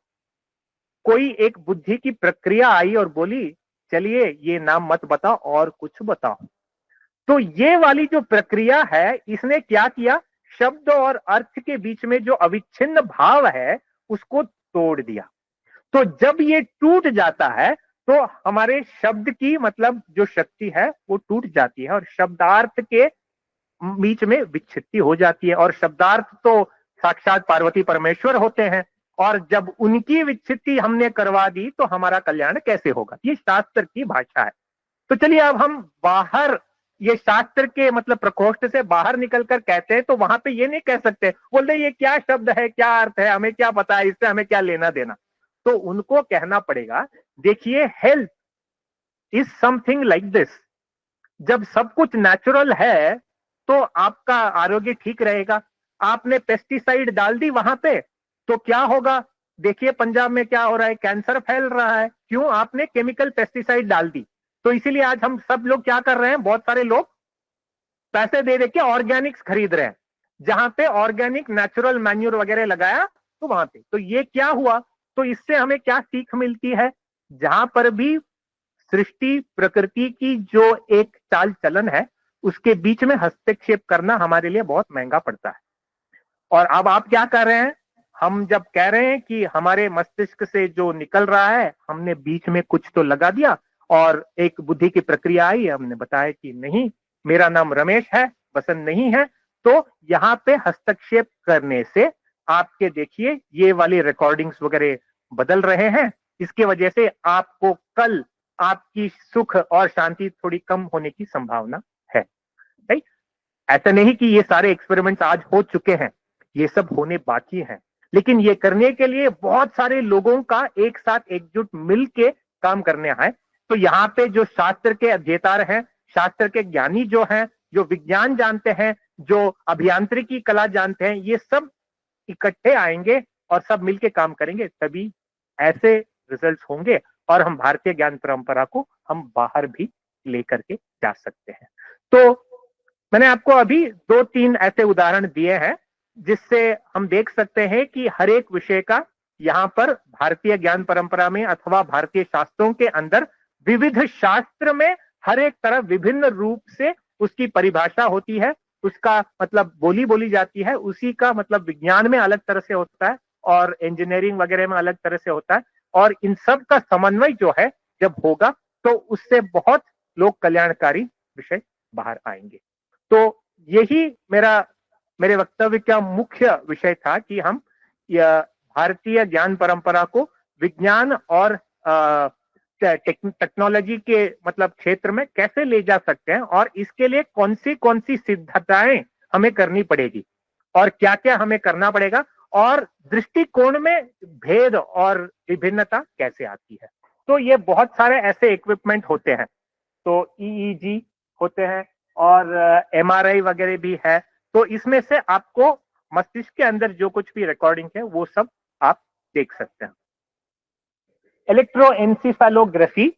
कोई एक बुद्धि की प्रक्रिया आई और बोली, चलिए ये नाम मत बताओ और कुछ बताओ। तो ये वाली जो प्रक्रिया है, इसने क्या किया, शब्द और अर्थ के बीच में जो अविच्छिन्न भाव है उसको तोड़ दिया। तो जब ये टूट जाता है तो हमारे शब्द की, मतलब जो शक्ति है वो टूट जाती है और शब्दार्थ के बीच में विच्छित्ति हो जाती है। और शब्दार्थ तो साक्षात पार्वती परमेश्वर होते हैं, और जब उनकी विच्छित्ति हमने करवा दी तो हमारा कल्याण कैसे होगा। ये शास्त्र की भाषा है। तो चलिए अब हम बाहर, ये शास्त्र के मतलब प्रकोष्ठ से बाहर निकलकर कहते हैं, तो वहां पे ये नहीं कह सकते, बोलते ये क्या शब्द है, क्या अर्थ है, हमें क्या पता है, इससे हमें क्या लेना देना। तो उनको कहना पड़ेगा, देखिए, health is something like this. जब सब कुछ नेचुरल है तो आपका आरोग्य ठीक रहेगा। आपने पेस्टिसाइड डाल दी वहां पे तो क्या होगा, देखिए पंजाब में क्या हो रहा है, कैंसर फैल रहा है, क्यों, आपने केमिकल पेस्टिसाइड डाल दी। तो इसीलिए आज हम सब लोग क्या कर रहे हैं, बहुत सारे लोग पैसे दे के ऑर्गेनिक्स खरीद रहे हैं, जहां पे ऑर्गेनिक नेचुरल मैन्यूर वगैरह लगाया, तो वहां पे तो ये क्या हुआ। तो इससे हमें क्या सीख मिलती है, जहां पर भी सृष्टि प्रकृति की जो एक चाल चलन है उसके बीच में हस्तक्षेप करना हमारे लिए बहुत महंगा पड़ता है। और अब आप क्या कर रहे हैं, हम जब कह रहे हैं कि हमारे मस्तिष्क से जो निकल रहा है हमने बीच में कुछ तो लगा दिया और एक बुद्धि की प्रक्रिया आई, हमने बताया कि नहीं मेरा नाम रमेश है, बसंत नहीं है। तो यहाँ पे हस्तक्षेप करने से आपके देखिए ये वाली रिकॉर्डिंग्स वगैरह बदल रहे हैं। इसकी वजह से आपको कल आपकी सुख और शांति थोड़ी कम होने की संभावना है। राइट? ऐसा नहीं कि ये सारे एक्सपेरिमेंट्स आज हो चुके हैं, ये सब होने बाकी हैं, लेकिन ये करने के लिए बहुत सारे लोगों का एक साथ एकजुट मिलके काम करने हैं। तो यहाँ पे जो शास्त्र के अध्येतार हैं, शास्त्र के ज्ञानी जो हैं, जो विज्ञान जानते हैं, जो अभियांत्रिकी कला जानते हैं, ये सब इकट्ठे आएंगे और सब मिलके काम करेंगे, तभी ऐसे रिजल्ट्स होंगे। और हम भारतीय ज्ञान परंपरा को हम बाहर भी लेकर के जा सकते हैं। तो मैंने आपको अभी 2-3 ऐसे उदाहरण दिए हैं जिससे हम देख सकते हैं कि हर एक विषय का यहाँ पर भारतीय ज्ञान परंपरा में अथवा भारतीय शास्त्रों के अंदर विविध शास्त्र में हर एक तरफ विभिन्न रूप से उसकी परिभाषा होती है, उसका मतलब बोली जाती है, उसी का मतलब विज्ञान में अलग तरह से होता है और इंजीनियरिंग वगैरह में अलग तरह से होता है, और इन सब का समन्वय जो है जब होगा तो उससे बहुत लोक कल्याणकारी विषय बाहर आएंगे। तो यही मेरे वक्तव्य का मुख्य विषय था कि हम भारतीय ज्ञान परंपरा को विज्ञान और टेक्नोलॉजी के मतलब क्षेत्र में कैसे ले जा सकते हैं, और इसके लिए कौन सी सिद्धताएं हमें करनी पड़ेगी और क्या क्या हमें करना पड़ेगा, और दृष्टिकोण में भेद और विभिन्नता कैसे आती है। तो ये बहुत सारे ऐसे इक्विपमेंट होते हैं, तो EEG होते हैं और MRI वगैरह भी है। तो इसमें से आपको मस्तिष्क के अंदर जो कुछ भी रिकॉर्डिंग है वो सब आप देख सकते हैं। इलेक्ट्रोएन्सेफेलोग्राफी,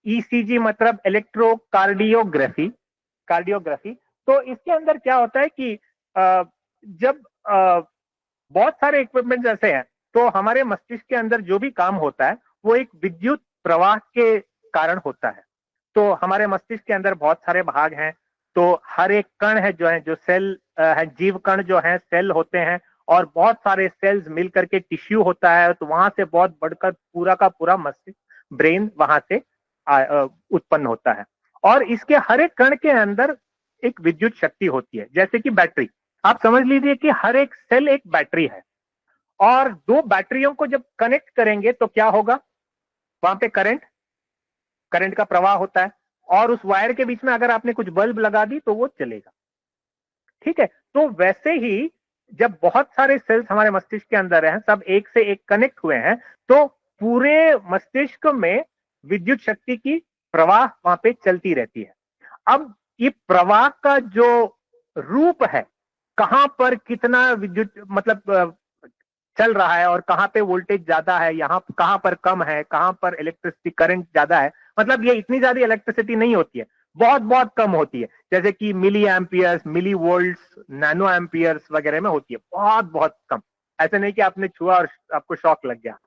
ECG मतलब इलेक्ट्रोकार्डियोग्राफी, कार्डियोग्राफी। तो इसके अंदर क्या होता है कि जब बहुत सारे इक्विपमेंट ऐसे हैं, तो हमारे मस्तिष्क के अंदर जो भी काम होता है वो एक विद्युत प्रवाह के कारण होता है। तो हमारे मस्तिष्क के अंदर बहुत सारे भाग हैं, तो हर एक कण है जो सेल है, जीव कण जो है सेल होते हैं, और बहुत सारे सेल्स मिलकर के टिश्यू होता है, तो वहां से बहुत बढ़कर पूरा का पूरा मस्तिष्क ब्रेन वहां से उत्पन्न होता है। और इसके हर एक कण के अंदर एक विद्युत शक्ति होती है, जैसे कि बैटरी। आप समझ लीजिए कि हर एक सेल एक बैटरी है, और दो बैटरियों को जब कनेक्ट करेंगे तो क्या होगा, वहां पे करंट का प्रवाह होता है, और उस वायर के बीच में अगर आपने कुछ बल्ब लगा दी तो वो चलेगा। ठीक है, तो वैसे ही जब बहुत सारे सेल्स हमारे मस्तिष्क के अंदर हैं, सब एक से एक कनेक्ट हुए हैं, तो पूरे मस्तिष्क में विद्युत शक्ति की प्रवाह वहां पे चलती रहती है। अब ये प्रवाह का जो रूप है, कहां पर कितना विद्युत मतलब चल रहा है और कहां पे वोल्टेज ज्यादा है, यहाँ कहां पर कम है, कहां पर इलेक्ट्रिसिटी करंट ज्यादा है, मतलब ये इतनी ज्यादा इलेक्ट्रिसिटी नहीं होती है, बहुत बहुत कम होती है, जैसे कि मिली एम्पियर्स, मिली वोल्ट्स, नैनो एम्पियर्स वगैरह में होती है, बहुत बहुत कम। ऐसे नहीं कि आपने छुआ और आपको शॉक लग गया।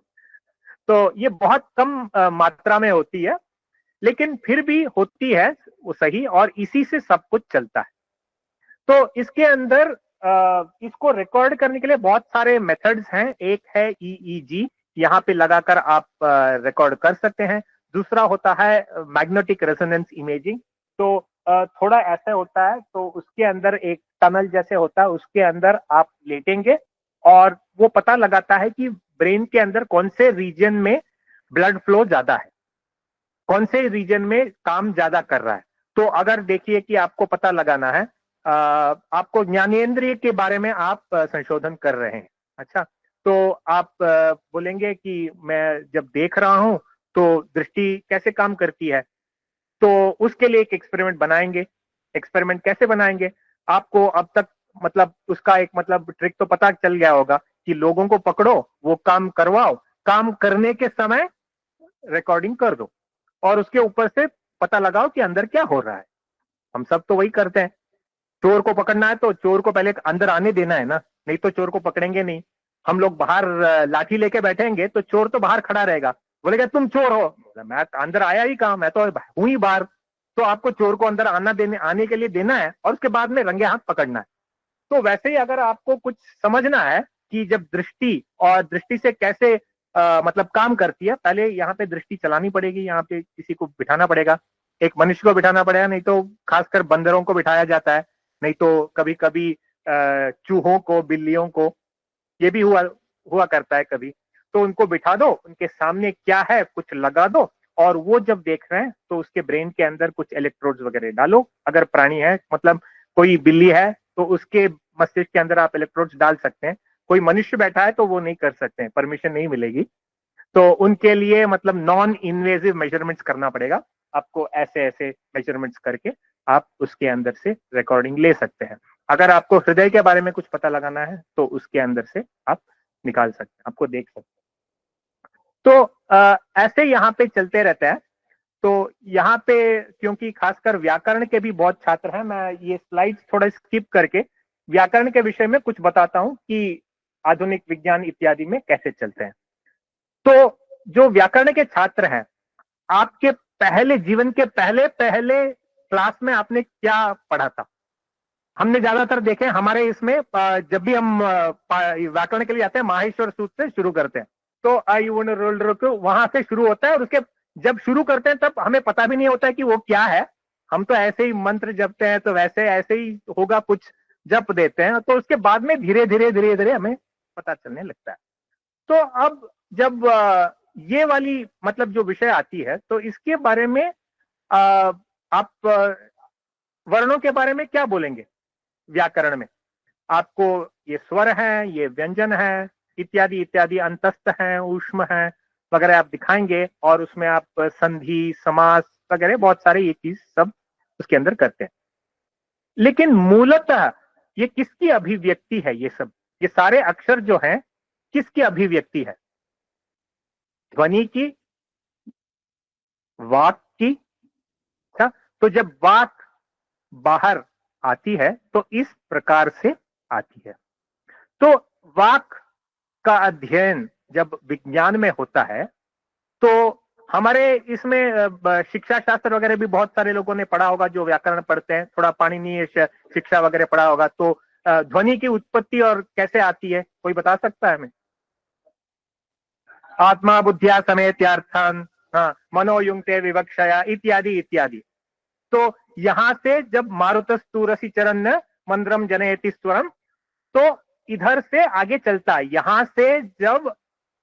तो ये बहुत कम मात्रा में होती है, लेकिन फिर भी होती है वो सही, और इसी से सब कुछ चलता है। तो इसके अंदर इसको रिकॉर्ड करने के लिए बहुत सारे मेथड्स हैं। एक है EEG, यहाँ पे लगाकर आप रिकॉर्ड कर सकते हैं। दूसरा होता है मैग्नेटिक रेजोनेंस इमेजिंग। तो थोड़ा ऐसा होता है, तो उसके अंदर एक टनल जैसे होता है, उसके अंदर आप लेटेंगे और वो पता लगाता है कि ब्रेन के अंदर कौन से रीजन में ब्लड फ्लो ज्यादा है, कौन से रीजन में काम ज्यादा कर रहा है। तो अगर देखिए कि आपको पता लगाना है, आपको ज्ञानेंद्रिय के बारे में आप संशोधन कर रहे हैं, अच्छा, तो आप बोलेंगे कि मैं जब देख रहा हूं तो दृष्टि कैसे काम करती है, तो उसके लिए एक एक्सपेरिमेंट बनाएंगे। एक्सपेरिमेंट कैसे बनाएंगे, आपको अब तक मतलब उसका एक मतलब ट्रिक तो पता चल गया होगा कि लोगों को पकड़ो, वो काम करवाओ, काम करने के समय रिकॉर्डिंग कर दो, और उसके ऊपर से पता लगाओ कि अंदर क्या हो रहा है। हम सब तो वही करते हैं। चोर को पकड़ना है तो चोर को पहले अंदर आने देना है ना, नहीं तो चोर को पकड़ेंगे नहीं। हम लोग बाहर लाठी लेके बैठेंगे तो चोर तो बाहर खड़ा रहेगा, बोलेगा तुम चोर हो, मैं अंदर आया ही कहां, मैं तो हूं ही बाहर। तो आपको चोर को अंदर आने के लिए देना है, और उसके बाद में रंगे हाथ पकड़ना है। तो वैसे ही अगर आपको कुछ समझना है कि जब दृष्टि और दृष्टि से कैसे मतलब काम करती है, पहले यहाँ पे दृष्टि चलानी पड़ेगी, यहाँ पे किसी को बिठाना पड़ेगा, एक मनुष्य को बिठाना पड़ेगा, नहीं तो खासकर बंदरों को बिठाया जाता है, नहीं तो कभी कभी चूहों को, बिल्लियों को, ये भी हुआ करता है कभी। तो उनको बिठा दो, उनके सामने क्या है कुछ लगा दो, और वो जब देख रहे हैं तो उसके ब्रेन के अंदर कुछ इलेक्ट्रोड्स वगैरह डालो। अगर प्राणी है, मतलब कोई बिल्ली है तो उसके मस्तिष्क के अंदर आप इलेक्ट्रोड्स डाल सकते हैं। कोई मनुष्य बैठा है तो वो नहीं कर सकते हैं, परमिशन नहीं मिलेगी। तो उनके लिए मतलब नॉन इन्वेजिव मेजरमेंट्स करना पड़ेगा आपको, ऐसे ऐसे मेजरमेंट्स करके आप उसके अंदर से रिकॉर्डिंग ले सकते हैं। अगर आपको हृदय के बारे में कुछ पता लगाना है तो उसके अंदर से आप निकाल सकते हैं, आपको देख सकते हैं। तो ऐसे यहाँ पे चलते रहते हैं। तो यहाँ पे क्योंकि खासकर व्याकरण के भी बहुत छात्र हैं, मैं ये स्लाइड्स थोड़ा स्किप करके व्याकरण के विषय में कुछ बताता हूं कि आधुनिक विज्ञान इत्यादि में कैसे चलते हैं। तो जो व्याकरण के छात्र हैं, आपके पहले जीवन के पहले पहले क्लास में आपने क्या पढ़ा था? हमने ज्यादातर देखे हमारे इसमें जब भी हम व्याकरण के लिए आते हैं माहेश्वर सूत्र से शुरू करते हैं। तो आई वहां से शुरू होता है, और उसके जब शुरू करते हैं तब हमें पता भी नहीं होता है कि वो क्या है। हम तो ऐसे ही मंत्र जपते हैं, तो वैसे ऐसे ही होगा, कुछ जप देते हैं, तो उसके बाद में धीरे धीरे हमें पता चलने लगता है। तो अब जब ये वाली मतलब जो विषय आती है, तो इसके बारे में आप वर्णों के बारे में क्या बोलेंगे? व्याकरण में आपको ये स्वर हैं, ये व्यंजन हैं, इत्यादि इत्यादि, अंतस्थ हैं, ऊष्म हैं वगैरह आप दिखाएंगे, और उसमें आप संधि, समास वगैरह बहुत सारे ये चीज सब उसके अंदर करते हैं। लेकिन मूलतः ये किसकी अभिव्यक्ति है? ये सब, ये सारे अक्षर जो हैं, किसकी अभिव्यक्ति है? ध्वनि की, वाक की। अच्छा, तो जब वाक बाहर आती है तो इस प्रकार से आती है। तो वाक का अध्ययन जब विज्ञान में होता है, तो हमारे इसमें शिक्षा शास्त्र वगैरह भी बहुत सारे लोगों ने पढ़ा होगा जो व्याकरण पढ़ते हैं, थोड़ा पाणिनीय शिक्षा वगैरह पढ़ा होगा। तो ध्वनि की उत्पत्ति और कैसे आती है, कोई बता सकता है हमें? आत्मा बुद्धिया समेत्यार्थान, हाँ, मनोयुंक्ते विवक्षया इत्यादि इत्यादि। तो यहां से जब मारुतस्तूरसी चरण मंद्रम जनयति स्वरम, तो इधर से आगे चलता है। यहां से जब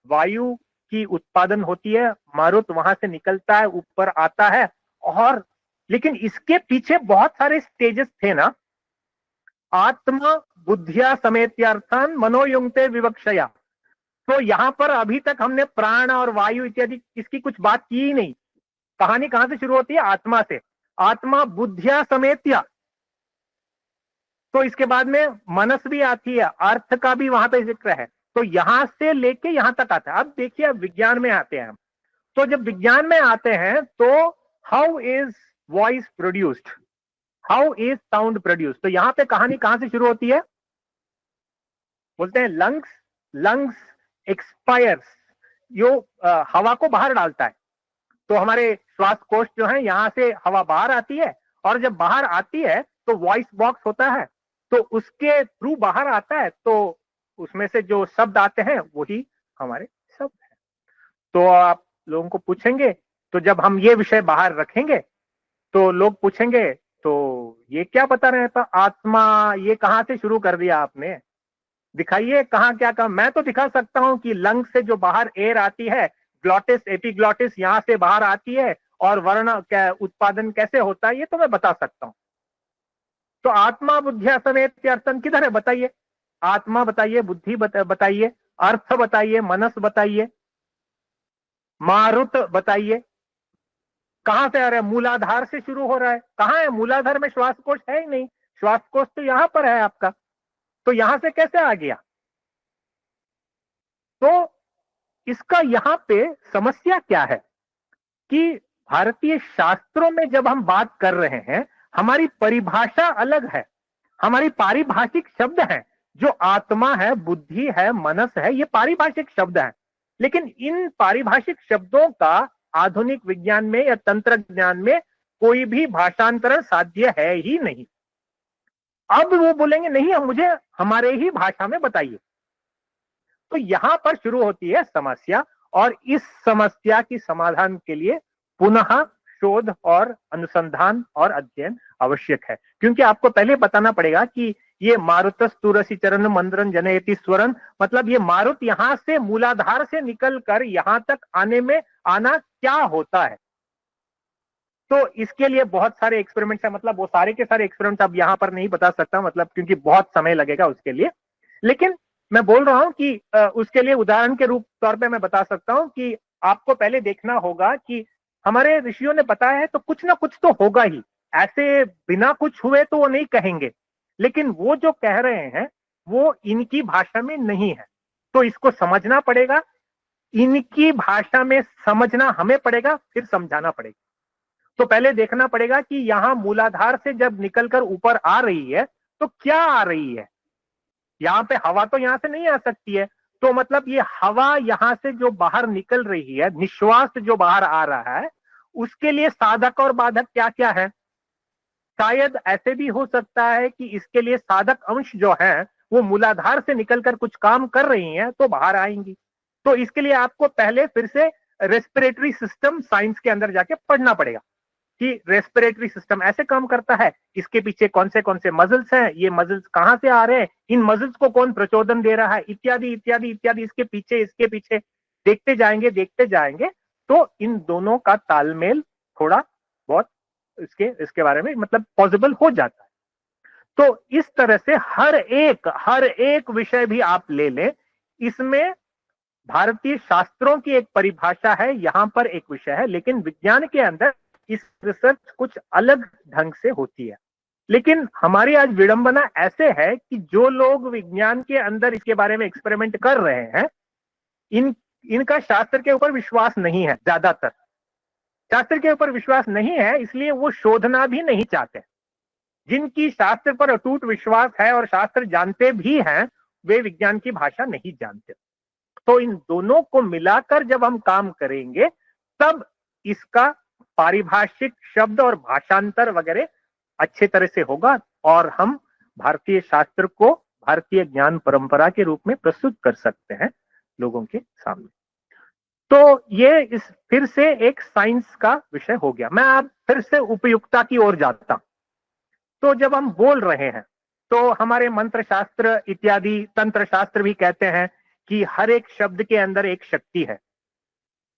वायु की उत्पादन होती है, मारुत वहां से निकलता है, ऊपर आता है। और लेकिन इसके पीछे बहुत सारे स्टेजेस थे ना। आत्मा बुद्धिया समेत्यार्थान मनोयुंक्ते विवक्षया, तो यहां पर अभी तक हमने प्राण और वायु इत्यादि इसकी कुछ बात की ही नहीं। कहानी कहां से शुरू होती है? आत्मा से। आत्मा बुद्धिया समेत्या, तो इसके बाद में मनस भी आती है, अर्थ का भी वहां पे जिक्र है। तो यहां से लेके यहां तक आता है। अब देखिए, अब विज्ञान में आते हैं हम। तो जब विज्ञान में आते हैं तो how is voice produced, how is sound produced. तो यहां पे कहानी कहां से शुरू होती है? बोलते हैं लंग्स, लंग्स एक्सपायर्स, यो हवा को बाहर डालता है। तो हमारे श्वास कोश जो है, यहां से हवा बाहर आती है, और जब बाहर आती है तो वॉइस बॉक्स होता है, तो उसके थ्रू बाहर आता है। तो उसमें से जो शब्द आते हैं वही हमारे शब्द हैं। तो आप लोगों को पूछेंगे, तो जब हम ये विषय बाहर रखेंगे तो लोग पूछेंगे, तो ये क्या बता रहे हैं? तो आत्मा, ये कहां से शुरू कर दिया आपने? दिखाइए कहां क्या कहा। मैं तो दिखा सकता हूं कि लंग से जो बाहर एयर आती है, ग्लॉटिस एपिग्लॉटिस यहां से बाहर आती है, और वर्ण क्या उत्पादन कैसे होता है, ये तो मैं बता सकता हूं। तो आत्मा बुद्धिया समेत अर्थन किधर है? बताइए। आत्मा बताइए, बुद्धि बताइए, अर्थ बताइए, मनस बताइए, मारुत बताइए। कहां से आ रहा है? मूलाधार से शुरू हो रहा है। कहां है मूलाधार में? श्वासकोश है ही नहीं। श्वासकोश तो यहां पर है आपका, तो यहां से कैसे आ गया? तो इसका यहां पे समस्या क्या है कि भारतीय शास्त्रों में जब हम बात कर रहे हैं, हमारी परिभाषा अलग है। हमारी पारिभाषिक शब्द हैं, जो आत्मा है, बुद्धि है, मनस है, ये पारिभाषिक शब्द हैं। लेकिन इन पारिभाषिक शब्दों का आधुनिक विज्ञान में या तंत्र ज्ञान में कोई भी भाषांतरण साध्य है ही नहीं। अब वो बोलेंगे नहीं, हम मुझे हमारे ही भाषा में बताइए। तो यहां पर शुरू होती है समस्या, और इस समस्या की समाधान के लिए पुनः शोध और अनुसंधान और अध्ययन आवश्यक है। क्योंकि आपको पहले बताना पड़ेगा कि ये मारुतस्तुरसी चरण मंद्रन जनयति स्वरन, मतलब ये मारुत यहां से मूलाधार से निकल कर यहां तक आने में आना क्या होता है। तो इसके लिए बहुत सारे एक्सपेरिमेंट्स है, मतलब वो सारे के सारे एक्सपेरिमेंट्स अब यहां पर नहीं बता सकता, मतलब क्योंकि बहुत समय लगेगा उसके लिए। लेकिन मैं बोल रहा हूं कि उसके लिए उदाहरण के रूप तौर पे मैं बता सकता हूं कि आपको पहले देखना होगा कि हमारे ऋषियों ने बताया है, तो कुछ ना कुछ तो होगा ही। ऐसे बिना कुछ हुए तो वो नहीं कहेंगे, लेकिन वो जो कह रहे हैं वो इनकी भाषा में नहीं है। तो इसको समझना पड़ेगा, इनकी भाषा में समझना हमें पड़ेगा, फिर समझाना पड़ेगा। तो पहले देखना पड़ेगा कि यहां मूलाधार से जब निकलकर ऊपर आ रही है तो क्या आ रही है। यहाँ पे हवा तो यहां से नहीं आ सकती है, तो मतलब ये हवा यहां से जो बाहर निकल रही है, निश्वास जो बाहर आ रहा है, उसके लिए साधक और बाधक क्या क्या है। शायद ऐसे भी हो सकता है कि इसके लिए साधक अंश जो है वो मूलाधार से निकलकर कुछ काम कर रही हैं तो बाहर आएंगी। तो इसके लिए आपको पहले फिर से रेस्पिरेटरी सिस्टम साइंस के अंदर जाके पढ़ना पड़ेगा कि रेस्पिरेटरी सिस्टम ऐसे काम करता है, इसके पीछे कौन से मसल्स हैं, ये मसल्स कहां से आ रहे हैं, इन मसल्स को कौन प्रचोदन दे रहा है, इत्यादि इत्यादि इत्यादि। इसके पीछे देखते जाएंगे तो इन दोनों का तालमेल थोड़ा बहुत इसके बारे में मतलब पॉसिबल हो जाता है। तो इस तरह से हर एक विषय भी आप ले लें, इसमें भारतीय शास्त्रों की एक परिभाषा है, यहां पर एक विषय है, लेकिन विज्ञान के अंदर इस रिसर्च कुछ अलग ढंग से होती है। लेकिन हमारी आज विडंबना ऐसे है कि जो लोग विज्ञान के अंदर इसके बारे में एक्सपेरिमेंट कर रहे हैं, इनका शास्त्र के ऊपर विश्वास नहीं है। ज्यादातर शास्त्र के ऊपर विश्वास नहीं है, इसलिए वो शोधना भी नहीं चाहते। जिनकी शास्त्र पर अटूट विश्वास है और शास्त्र जानते भी हैं, वे विज्ञान की भाषा नहीं जानते। तो इन दोनों को मिलाकर जब हम काम करेंगे तब इसका पारिभाषिक शब्द और भाषांतर वगैरह अच्छे तरह से होगा और हम भारतीय शास्त्र को भारतीय ज्ञान परंपरा के रूप में प्रस्तुत कर सकते हैं लोगों के सामने। तो ये इस फिर से एक साइंस का विषय हो गया। मैं अब फिर से उपयुक्तता की ओर जाता हूं। तो जब हम बोल रहे हैं तो हमारे मंत्र शास्त्र इत्यादि तंत्र शास्त्र भी कहते हैं कि हर एक शब्द के अंदर एक शक्ति है,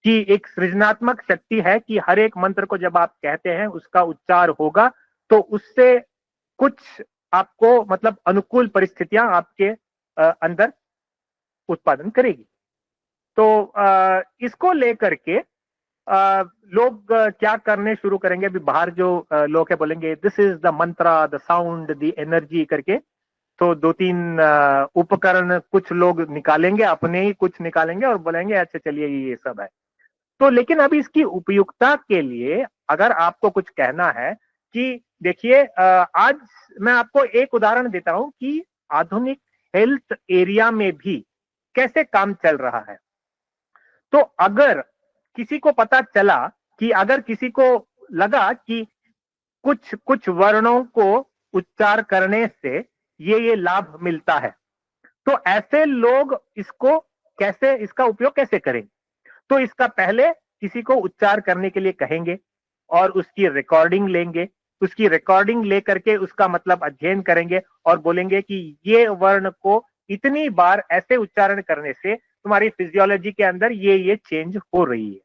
कि एक सृजनात्मक शक्ति है, कि हर एक मंत्र को जब आप कहते हैं उसका उच्चार होगा तो उससे कुछ आपको मतलब अनुकूल परिस्थितियां आपके अंदर उत्पादन करेगी। तो इसको लेकर के लोग क्या करने शुरू करेंगे। अभी बाहर जो लोग है बोलेंगे this is the Mantra, the sound, the energy करके। तो 2-3 उपकरण कुछ लोग निकालेंगे, अपने ही कुछ निकालेंगे और बोलेंगे अच्छा चलिए ये सब है। तो लेकिन अभी इसकी उपयुक्तता के लिए अगर आपको कुछ कहना है कि देखिए आज मैं आपको एक उदाहरण देता हूं कि आधुनिक हेल्थ एरिया में भी कैसे काम चल रहा है। तो अगर किसी को पता चला कि अगर किसी को लगा कि कुछ कुछ वर्णों को उच्चार करने से ये लाभ मिलता है, तो ऐसे लोग इसका उपयोग कैसे करें। तो इसका पहले किसी को उच्चार करने के लिए कहेंगे और उसकी रिकॉर्डिंग लेंगे, उसकी रिकॉर्डिंग लेकर के उसका मतलब अध्ययन करेंगे और बोलेंगे कि ये वर्ण को इतनी बार ऐसे उच्चारण करने से तुम्हारी फिजियोलॉजी के अंदर ये चेंज हो रही है।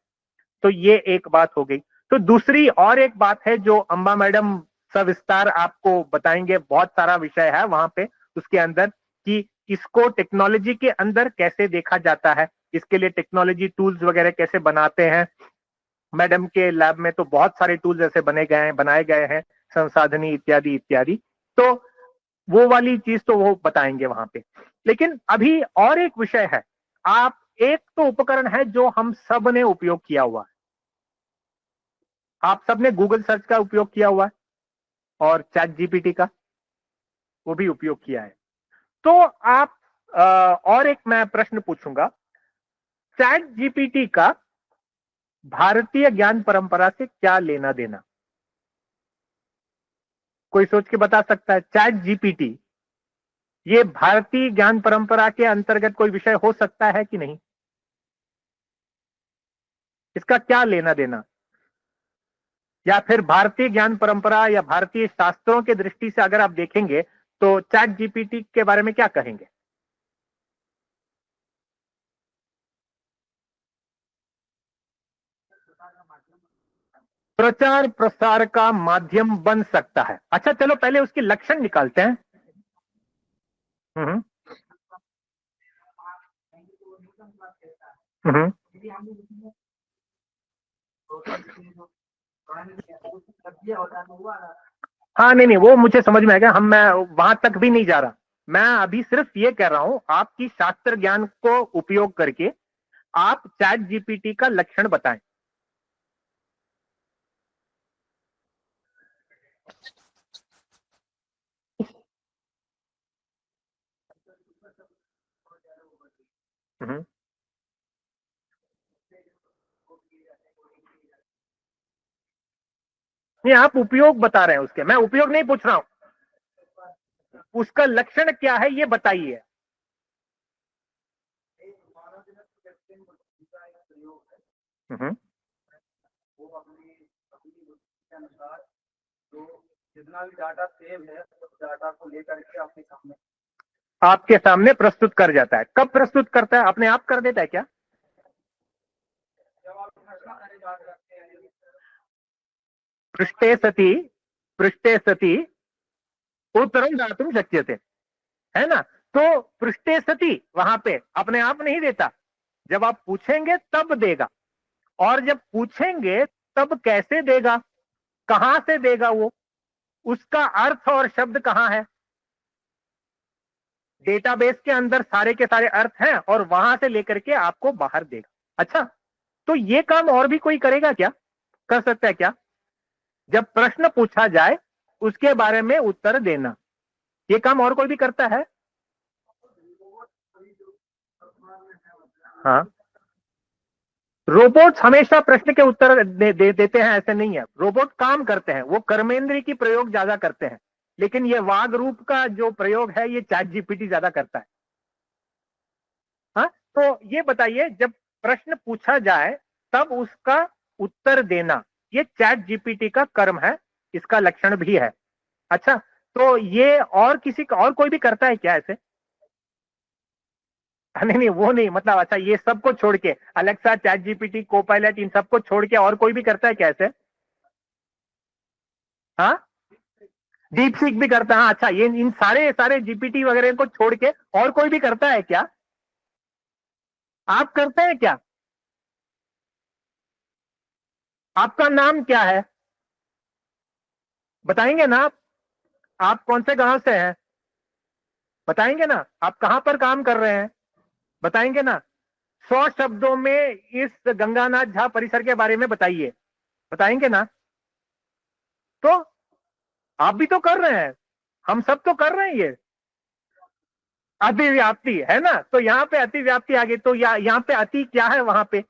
तो ये एक बात हो गई। तो दूसरी और एक बात है जो अंबा मैडम सविस्तार आपको बताएंगे, बहुत सारा विषय है वहां पे उसके अंदर, कि इसको टेक्नोलॉजी के अंदर कैसे देखा जाता है, इसके लिए टेक्नोलॉजी टूल्स वगैरह कैसे बनाते हैं। मैडम के लैब में तो बहुत सारे टूल्स ऐसे बनाए गए हैं, संसाधनी इत्यादि इत्यादि। तो वो वाली चीज तो वो बताएंगे वहां पे। लेकिन अभी और एक विषय है, आप एक तो उपकरण है जो हम सब ने उपयोग किया हुआ है, आप सबने गूगल सर्च का उपयोग किया हुआ है और चैट जीपीटी का वो भी उपयोग किया है। तो आप और एक मैं प्रश्न पूछूंगा, चैट जीपीटी का भारतीय ज्ञान परंपरा से क्या लेना देना। कोई सोच के बता सकता है? चैट जीपीटी ये भारतीय ज्ञान परंपरा के अंतर्गत कोई विषय हो सकता है कि नहीं? इसका क्या लेना देना, या फिर भारतीय ज्ञान परंपरा या भारतीय शास्त्रों के दृष्टि से अगर आप देखेंगे तो चैट जीपीटी के बारे में क्या कहेंगे? प्रचार प्रसार का माध्यम बन सकता है। अच्छा चलो पहले उसके लक्षण निकालते हैं। हम्म हम्म हाँ नहीं वो मुझे समझ में आएगा, मैं वहां तक भी नहीं जा रहा। मैं अभी सिर्फ ये कह रहा हूं आपकी शास्त्र ज्ञान को उपयोग करके आप चैट जीपीटी का लक्षण बताएं। हम्म। नहीं, आप उपयोग बता रहे हैं उसके, मैं उपयोग नहीं पूछ रहा हूं, उसका लक्षण क्या है ये बताइए। हम्म। वो अपनी अनुसार जो जितना भी डाटा सेव है उस डाटा को लेकर के आपके सामने प्रस्तुत कर जाता है। कब प्रस्तुत करता है? अपने आप कर देता है क्या? पृष्ठे सति उत्तरम दातुम शक्यते, है ना? तो पृष्ठे सति वहां पे अपने आप नहीं देता, जब आप पूछेंगे तब देगा। और जब पूछेंगे तब कैसे देगा, कहां से देगा, वो उसका अर्थ और शब्द कहां है? डेटाबेस के अंदर सारे के सारे अर्थ हैं और वहां से लेकर के आपको बाहर देगा। अच्छा, तो ये काम और भी कोई करेगा क्या? कर सकता है क्या? जब प्रश्न पूछा जाए उसके बारे में उत्तर देना, ये काम और कोई भी करता है? हाँ, रोबोट्स हमेशा प्रश्न के उत्तर देते हैं ऐसे नहीं है। रोबोट काम करते हैं, वो कर्मेंद्री की प्रयोग ज्यादा करते हैं, लेकिन ये वाग रूप का जो प्रयोग है ये चैट जीपीटी ज्यादा करता है। हाँ, तो ये बताइए, जब प्रश्न पूछा जाए तब उसका उत्तर देना, ये चैट जीपीटी का कर्म है, इसका लक्षण भी है। अच्छा, तो ये और किसी का और कोई भी करता है क्या ऐसे? नहीं नहीं, वो नहीं, मतलब अच्छा, ये सबको छोड़ के, अलेक्सा, चैट जीपीटी, कोपायलट, इन सबको छोड़ के और कोई भी करता है क्या ऐसे? हाँ, डीप सीक भी करता है। हाँ, अच्छा, ये इन सारे सारे जीपीटी वगैरह को छोड़ के और कोई भी करता है क्या? आप करते हैं क्या? आपका नाम क्या है, बताएंगे ना आप कौन से गांव से हैं? बताएंगे ना आप कहां पर काम कर रहे हैं? बताएंगे ना? 100 शब्दों में इस गंगानाथ झा परिसर के बारे में बताइए, बताएंगे ना? तो आप भी तो कर रहे हैं, हम सब तो कर रहे हैं ये। अतिव्याप्ति है ना, तो यहाँ पे अतिव्याप्ति आ गई, तो यहाँ पे अति क्या है वहां पे?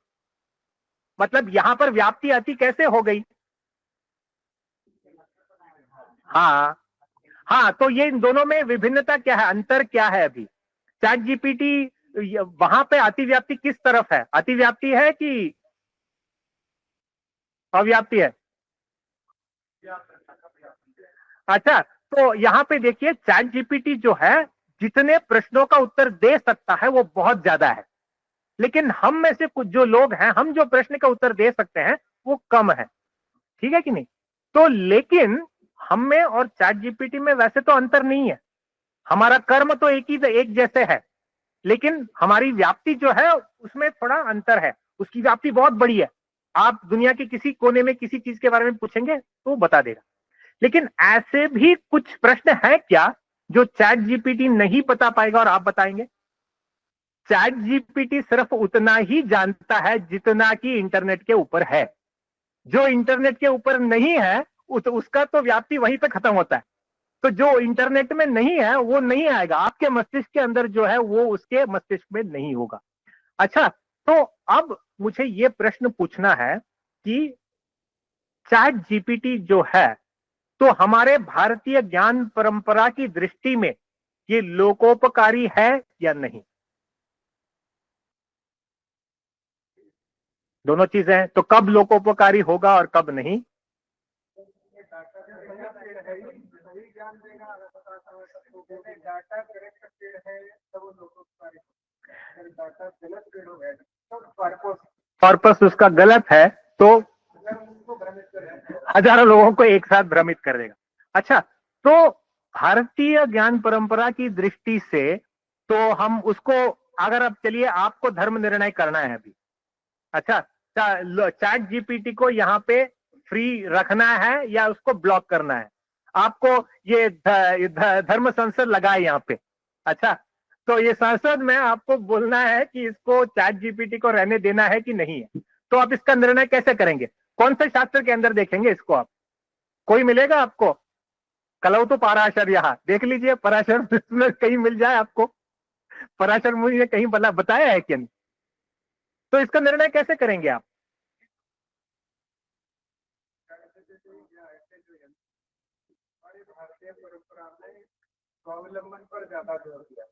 मतलब यहाँ पर व्याप्ति अति कैसे हो गई? हाँ हाँ, तो ये इन दोनों में विभिन्नता क्या है, अंतर क्या है? अभी चैट जीपीटी वहां पे अतिव्याप्ति किस तरफ है? अतिव्याप्ति है कि अव्याप्ति है? अच्छा, तो यहाँ पे देखिए, चैट जीपीटी जो है जितने प्रश्नों का उत्तर दे सकता है वो बहुत ज्यादा है, लेकिन हम में से कुछ जो लोग हैं, हम जो प्रश्न का उत्तर दे सकते हैं वो कम है। ठीक है कि नहीं? तो लेकिन हम में और चैट जीपीटी में वैसे तो अंतर नहीं है, हमारा कर्म तो एक जैसे है, लेकिन हमारी व्याप्ति जो है उसमें थोड़ा अंतर है, उसकी व्याप्ति बहुत बड़ी है। आप दुनिया के किसी कोने में किसी चीज के बारे में पूछेंगे तो बता देगा। लेकिन ऐसे भी कुछ प्रश्न है क्या जो चैट जीपीटी नहीं बता पाएगा और आप बताएंगे? चैट जीपीटी सिर्फ उतना ही जानता है जितना कि इंटरनेट के ऊपर है। जो इंटरनेट के ऊपर नहीं है उसका तो व्याप्ति वहीं पे खत्म होता है। तो जो इंटरनेट में नहीं है वो नहीं आएगा आपके मस्तिष्क के अंदर, जो है वो उसके मस्तिष्क में नहीं होगा। अच्छा, तो अब मुझे ये प्रश्न पूछना है कि चैट जीपीटी जो है, तो हमारे भारतीय ज्ञान परंपरा की दृष्टि में ये लोकोपकारी है या नहीं? दोनों चीजें हैं, तो कब लोकोपकारी होगा और कब नहीं? कॉर्पस उसका गलत है तो हजारों लोगों को एक साथ भ्रमित कर देगा। अच्छा, तो भारतीय ज्ञान परंपरा की दृष्टि से तो हम उसको, अगर अब चलिए आपको धर्म निर्णय करना है अभी, अच्छा, चैट जीपीटी को यहाँ पे फ्री रखना है या उसको ब्लॉक करना है? आपको ये धर्म संसद लगाए यहाँ पे। अच्छा, तो ये संसद में आपको बोलना है कि इसको चैट जीपीटी को रहने देना है कि नहीं है। तो आप इसका निर्णय कैसे करेंगे? कौन से शास्त्र के अंदर देखेंगे इसको? आप कोई मिलेगा आपको? कलौ तो पराशर, यहाँ देख लीजिए, पराशर में कहीं मिल जाए आपको, पराशर मुनि ने कहीं बताया है कि नहीं? तो इसका निर्णय कैसे करेंगे आप? भारतीय परंपरा में स्वावलंबन पर ज्यादा जोर दिया।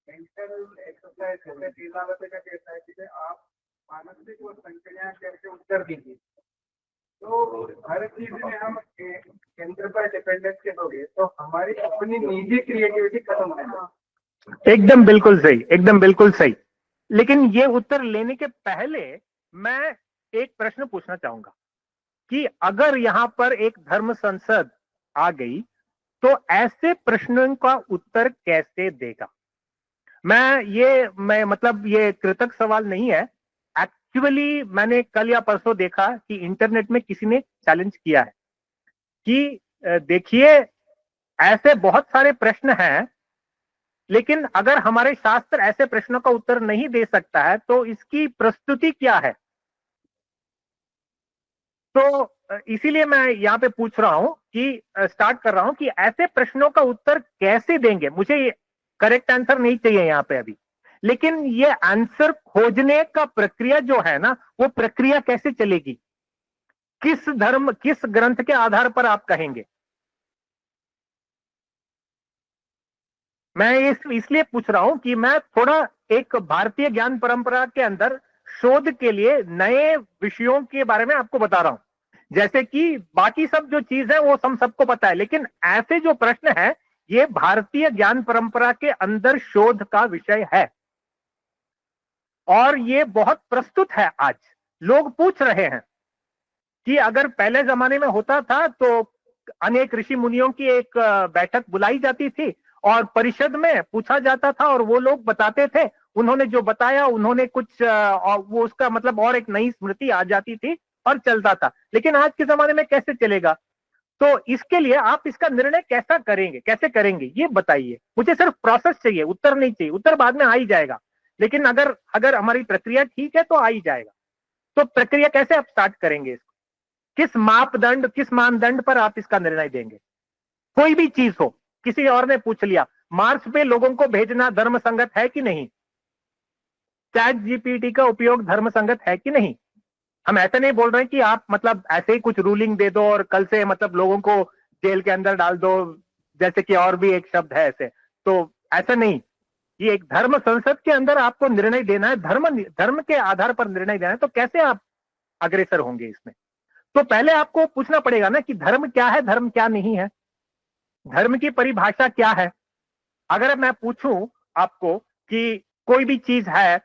मेंटल एक्सरसाइज जैसे टीलावते का कहता है कि आप मानसिक और संक्रिया करके उत्तर दीजिए। तो हर चीज में हम केंद्र पर डिपेंडेंट हो गए तो हमारी अपनी निजी क्रिएटिविटी खत्म हो जाएगी। एकदम बिल्कुल सही, एकदम बिल्कुल सही। लेकिन ये उत्तर लेने के पहले मैं एक प्रश्न पूछना चाहूंगा कि अगर यहां पर एक धर्म संसद आ गई तो ऐसे प्रश्नों का उत्तर कैसे देगा? मैं मतलब ये कृतक सवाल नहीं है। एक्चुअली मैंने कल या परसों देखा कि इंटरनेट में किसी ने चैलेंज किया है कि देखिए, ऐसे बहुत सारे प्रश्न हैं, लेकिन अगर हमारे शास्त्र ऐसे प्रश्नों का उत्तर नहीं दे सकता है तो इसकी प्रस्तुति क्या है? तो इसीलिए मैं यहाँ पे पूछ रहा हूं कि स्टार्ट कर रहा हूं कि ऐसे प्रश्नों का उत्तर कैसे देंगे। मुझे करेक्ट आंसर नहीं चाहिए यहाँ पे अभी, लेकिन ये आंसर खोजने का प्रक्रिया जो है ना, वो प्रक्रिया कैसे चलेगी? किस धर्म, किस ग्रंथ के आधार पर आप कहेंगे? मैं इसलिए पूछ रहा हूं कि मैं थोड़ा एक भारतीय ज्ञान परंपरा के अंदर शोध के लिए नए विषयों के बारे में आपको बता रहा हूं। जैसे कि बाकी सब जो चीज है वो हम सबको पता है, लेकिन ऐसे जो प्रश्न है ये भारतीय ज्ञान परंपरा के अंदर शोध का विषय है और ये बहुत प्रस्तुत है। आज लोग पूछ रहे हैं कि अगर पहले जमाने में होता था तो अनेक ऋषि मुनियों की एक बैठक बुलाई जाती थी और परिषद में पूछा जाता था और वो लोग बताते थे, उन्होंने जो बताया उन्होंने कुछ वो उसका मतलब और एक नई स्मृति आ जाती थी और चलता था। लेकिन आज के जमाने में कैसे चलेगा? तो इसके लिए आप इसका निर्णय कैसा करेंगे, कैसे करेंगे ये बताइए। मुझे सिर्फ प्रोसेस चाहिए, उत्तर नहीं चाहिए। उत्तर बाद में आ ही जाएगा, लेकिन अगर अगर हमारी प्रक्रिया ठीक है तो आ ही जाएगा। तो प्रक्रिया कैसे आप स्टार्ट करेंगे इसको? किस मापदंड, किस मानदंड पर आप इसका निर्णय देंगे? कोई भी चीज हो, किसी और ने पूछ लिया मार्स पे लोगों को भेजना धर्म संगत है कि नहीं, चैट जीपीटी का उपयोग धर्म संगत है कि नहीं? हम ऐसे नहीं बोल रहे हैं कि आप मतलब ऐसे ही कुछ रूलिंग दे दो और कल से मतलब लोगों को जेल के अंदर डाल दो, जैसे कि और भी एक शब्द है ऐसे। तो ऐसा नहीं, ये एक धर्म संसद के अंदर आपको निर्णय देना है, धर्म धर्म के आधार पर निर्णय देना है। तो कैसे आप अग्रसर होंगे इसमें? तो पहले आपको पूछना पड़ेगा ना कि धर्म क्या है, धर्म क्या नहीं है, धर्म की परिभाषा क्या है। अगर मैं पूछूं आपको कि कोई भी चीज है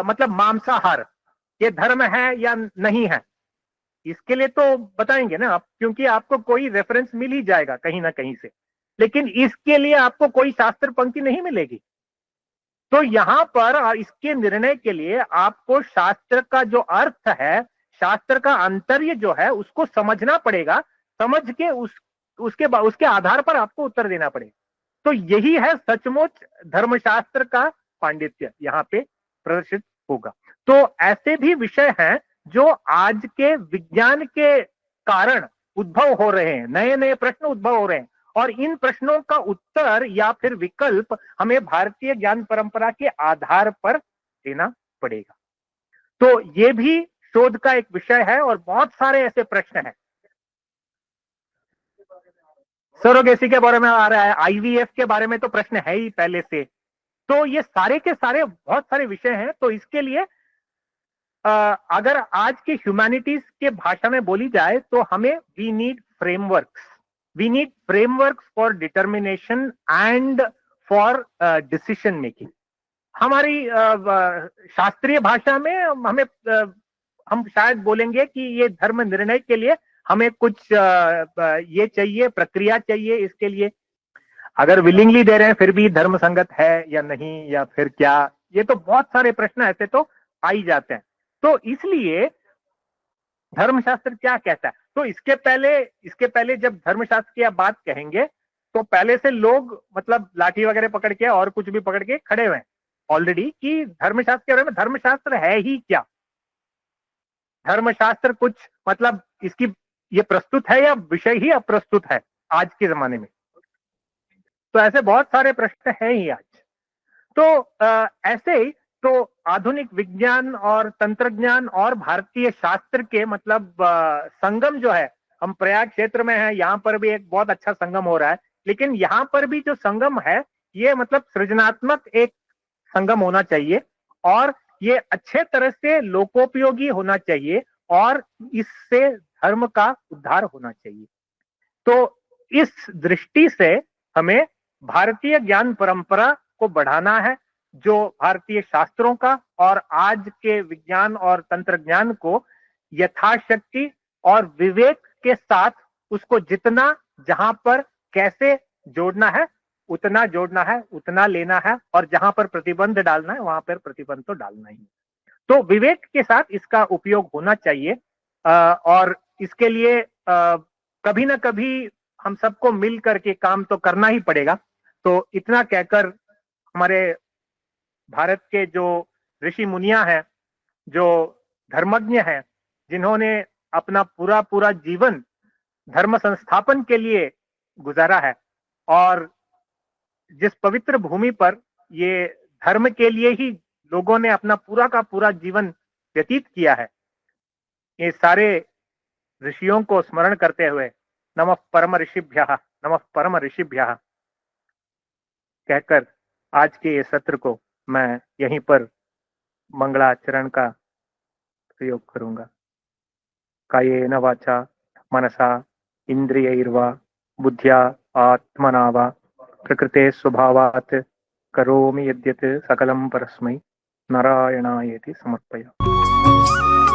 मतलब मांसाहार, ये धर्म है या नहीं है, इसके लिए तो बताएंगे ना आप, क्योंकि आपको कोई रेफरेंस मिल ही जाएगा कहीं ना कहीं से। लेकिन इसके लिए आपको कोई शास्त्र पंक्ति नहीं मिलेगी। तो यहां पर इसके निर्णय के लिए आपको शास्त्र का जो अर्थ है, शास्त्र का आंतर्य जो है उसको समझना पड़ेगा। समझ के उसके आधार पर आपको उत्तर देना पड़ेगा। तो यही है सचमुच धर्मशास्त्र का पांडित्य यहां पे प्रदर्शित होगा। तो ऐसे भी विषय हैं जो आज के विज्ञान के कारण उद्भव हो रहे हैं, नए नए प्रश्न उद्भव हो रहे हैं और इन प्रश्नों का उत्तर या फिर विकल्प हमें भारतीय ज्ञान परंपरा के आधार पर देना पड़ेगा। तो ये भी शोध का एक विषय है और बहुत सारे ऐसे प्रश्न हैं। सरोगेसी के बारे में आ रहा है, आईवीएफ के बारे में तो प्रश्न है ही पहले से। तो ये सारे के सारे बहुत सारे विषय हैं। तो इसके लिए अगर आज के ह्यूमैनिटीज के भाषा में बोली जाए तो हमें we need frameworks for determination and for decision making. हमारी शास्त्रीय भाषा में हमें हम शायद बोलेंगे कि ये धर्म निर्णय के लिए हमें कुछ ये चाहिए, प्रक्रिया चाहिए। इसके लिए अगर विलिंगली दे रहे हैं फिर भी धर्म संगत है या नहीं, या फिर क्या, ये तो बहुत सारे प्रश्न ऐसे तो आ ही जाते हैं। तो इसलिए धर्मशास्त्र क्या कहता है? तो इसके पहले जब धर्मशास्त्र की आप बात कहेंगे तो पहले से लोग मतलब लाठी वगैरह पकड़ के और कुछ भी पकड़ के खड़े हुए हैं ऑलरेडी कि धर्मशास्त्र के बारे में धर्मशास्त्र है ही क्या, धर्मशास्त्र कुछ मतलब इसकी ये प्रस्तुत है या विषय ही अप्रस्तुत है आज के जमाने में। तो ऐसे बहुत सारे प्रश्न हैं ही आज। तो ऐसे ही तो आधुनिक विज्ञान और तंत्रज्ञान और भारतीय शास्त्र के मतलब संगम जो है, हम प्रयाग क्षेत्र में हैं, यहाँ पर भी एक बहुत अच्छा संगम हो रहा है, लेकिन यहाँ पर भी जो संगम है ये मतलब सृजनात्मक एक संगम होना चाहिए और ये अच्छे तरह से लोकोपयोगी होना चाहिए और इससे धर्म का उद्धार होना चाहिए। तो इस दृष्टि से हमें भारतीय ज्ञान परंपरा को बढ़ाना है, जो भारतीय शास्त्रों का और आज के विज्ञान और तंत्रज्ञान को यथाशक्ति और विवेक के साथ उसको जितना जहां पर कैसे जोड़ना है उतना जोड़ना है, उतना लेना है, और जहां पर प्रतिबंध डालना है वहां पर प्रतिबंध तो डालना ही। तो विवेक के साथ इसका उपयोग होना चाहिए और इसके लिए कभी ना कभी हम सबको मिल करके काम तो करना ही पड़ेगा। तो इतना कहकर हमारे भारत के जो ऋषि मुनिया हैं, जो धर्मज्ञ हैं, जिन्होंने अपना पूरा पूरा जीवन धर्म संस्थापन के लिए गुजारा है और जिस पवित्र भूमि पर ये धर्म के लिए ही लोगों ने अपना पूरा का पूरा जीवन व्यतीत किया है, ये सारे ऋषियों को स्मरण करते हुए नमः परम ऋषिभ्यः, नमः परम ऋषिभ्यः कहकर आज के ये सत्र को मैं यहीं पर मंगलाचरण का प्रयोग करूंगा। कायेन वाचा मनसा इंद्रियैर्वा बुद्ध्या आत्मना वा प्रकृते स्वभावात् करोमि यद्यत् सकलं परस्मै नारायणायेति समर्पयामि।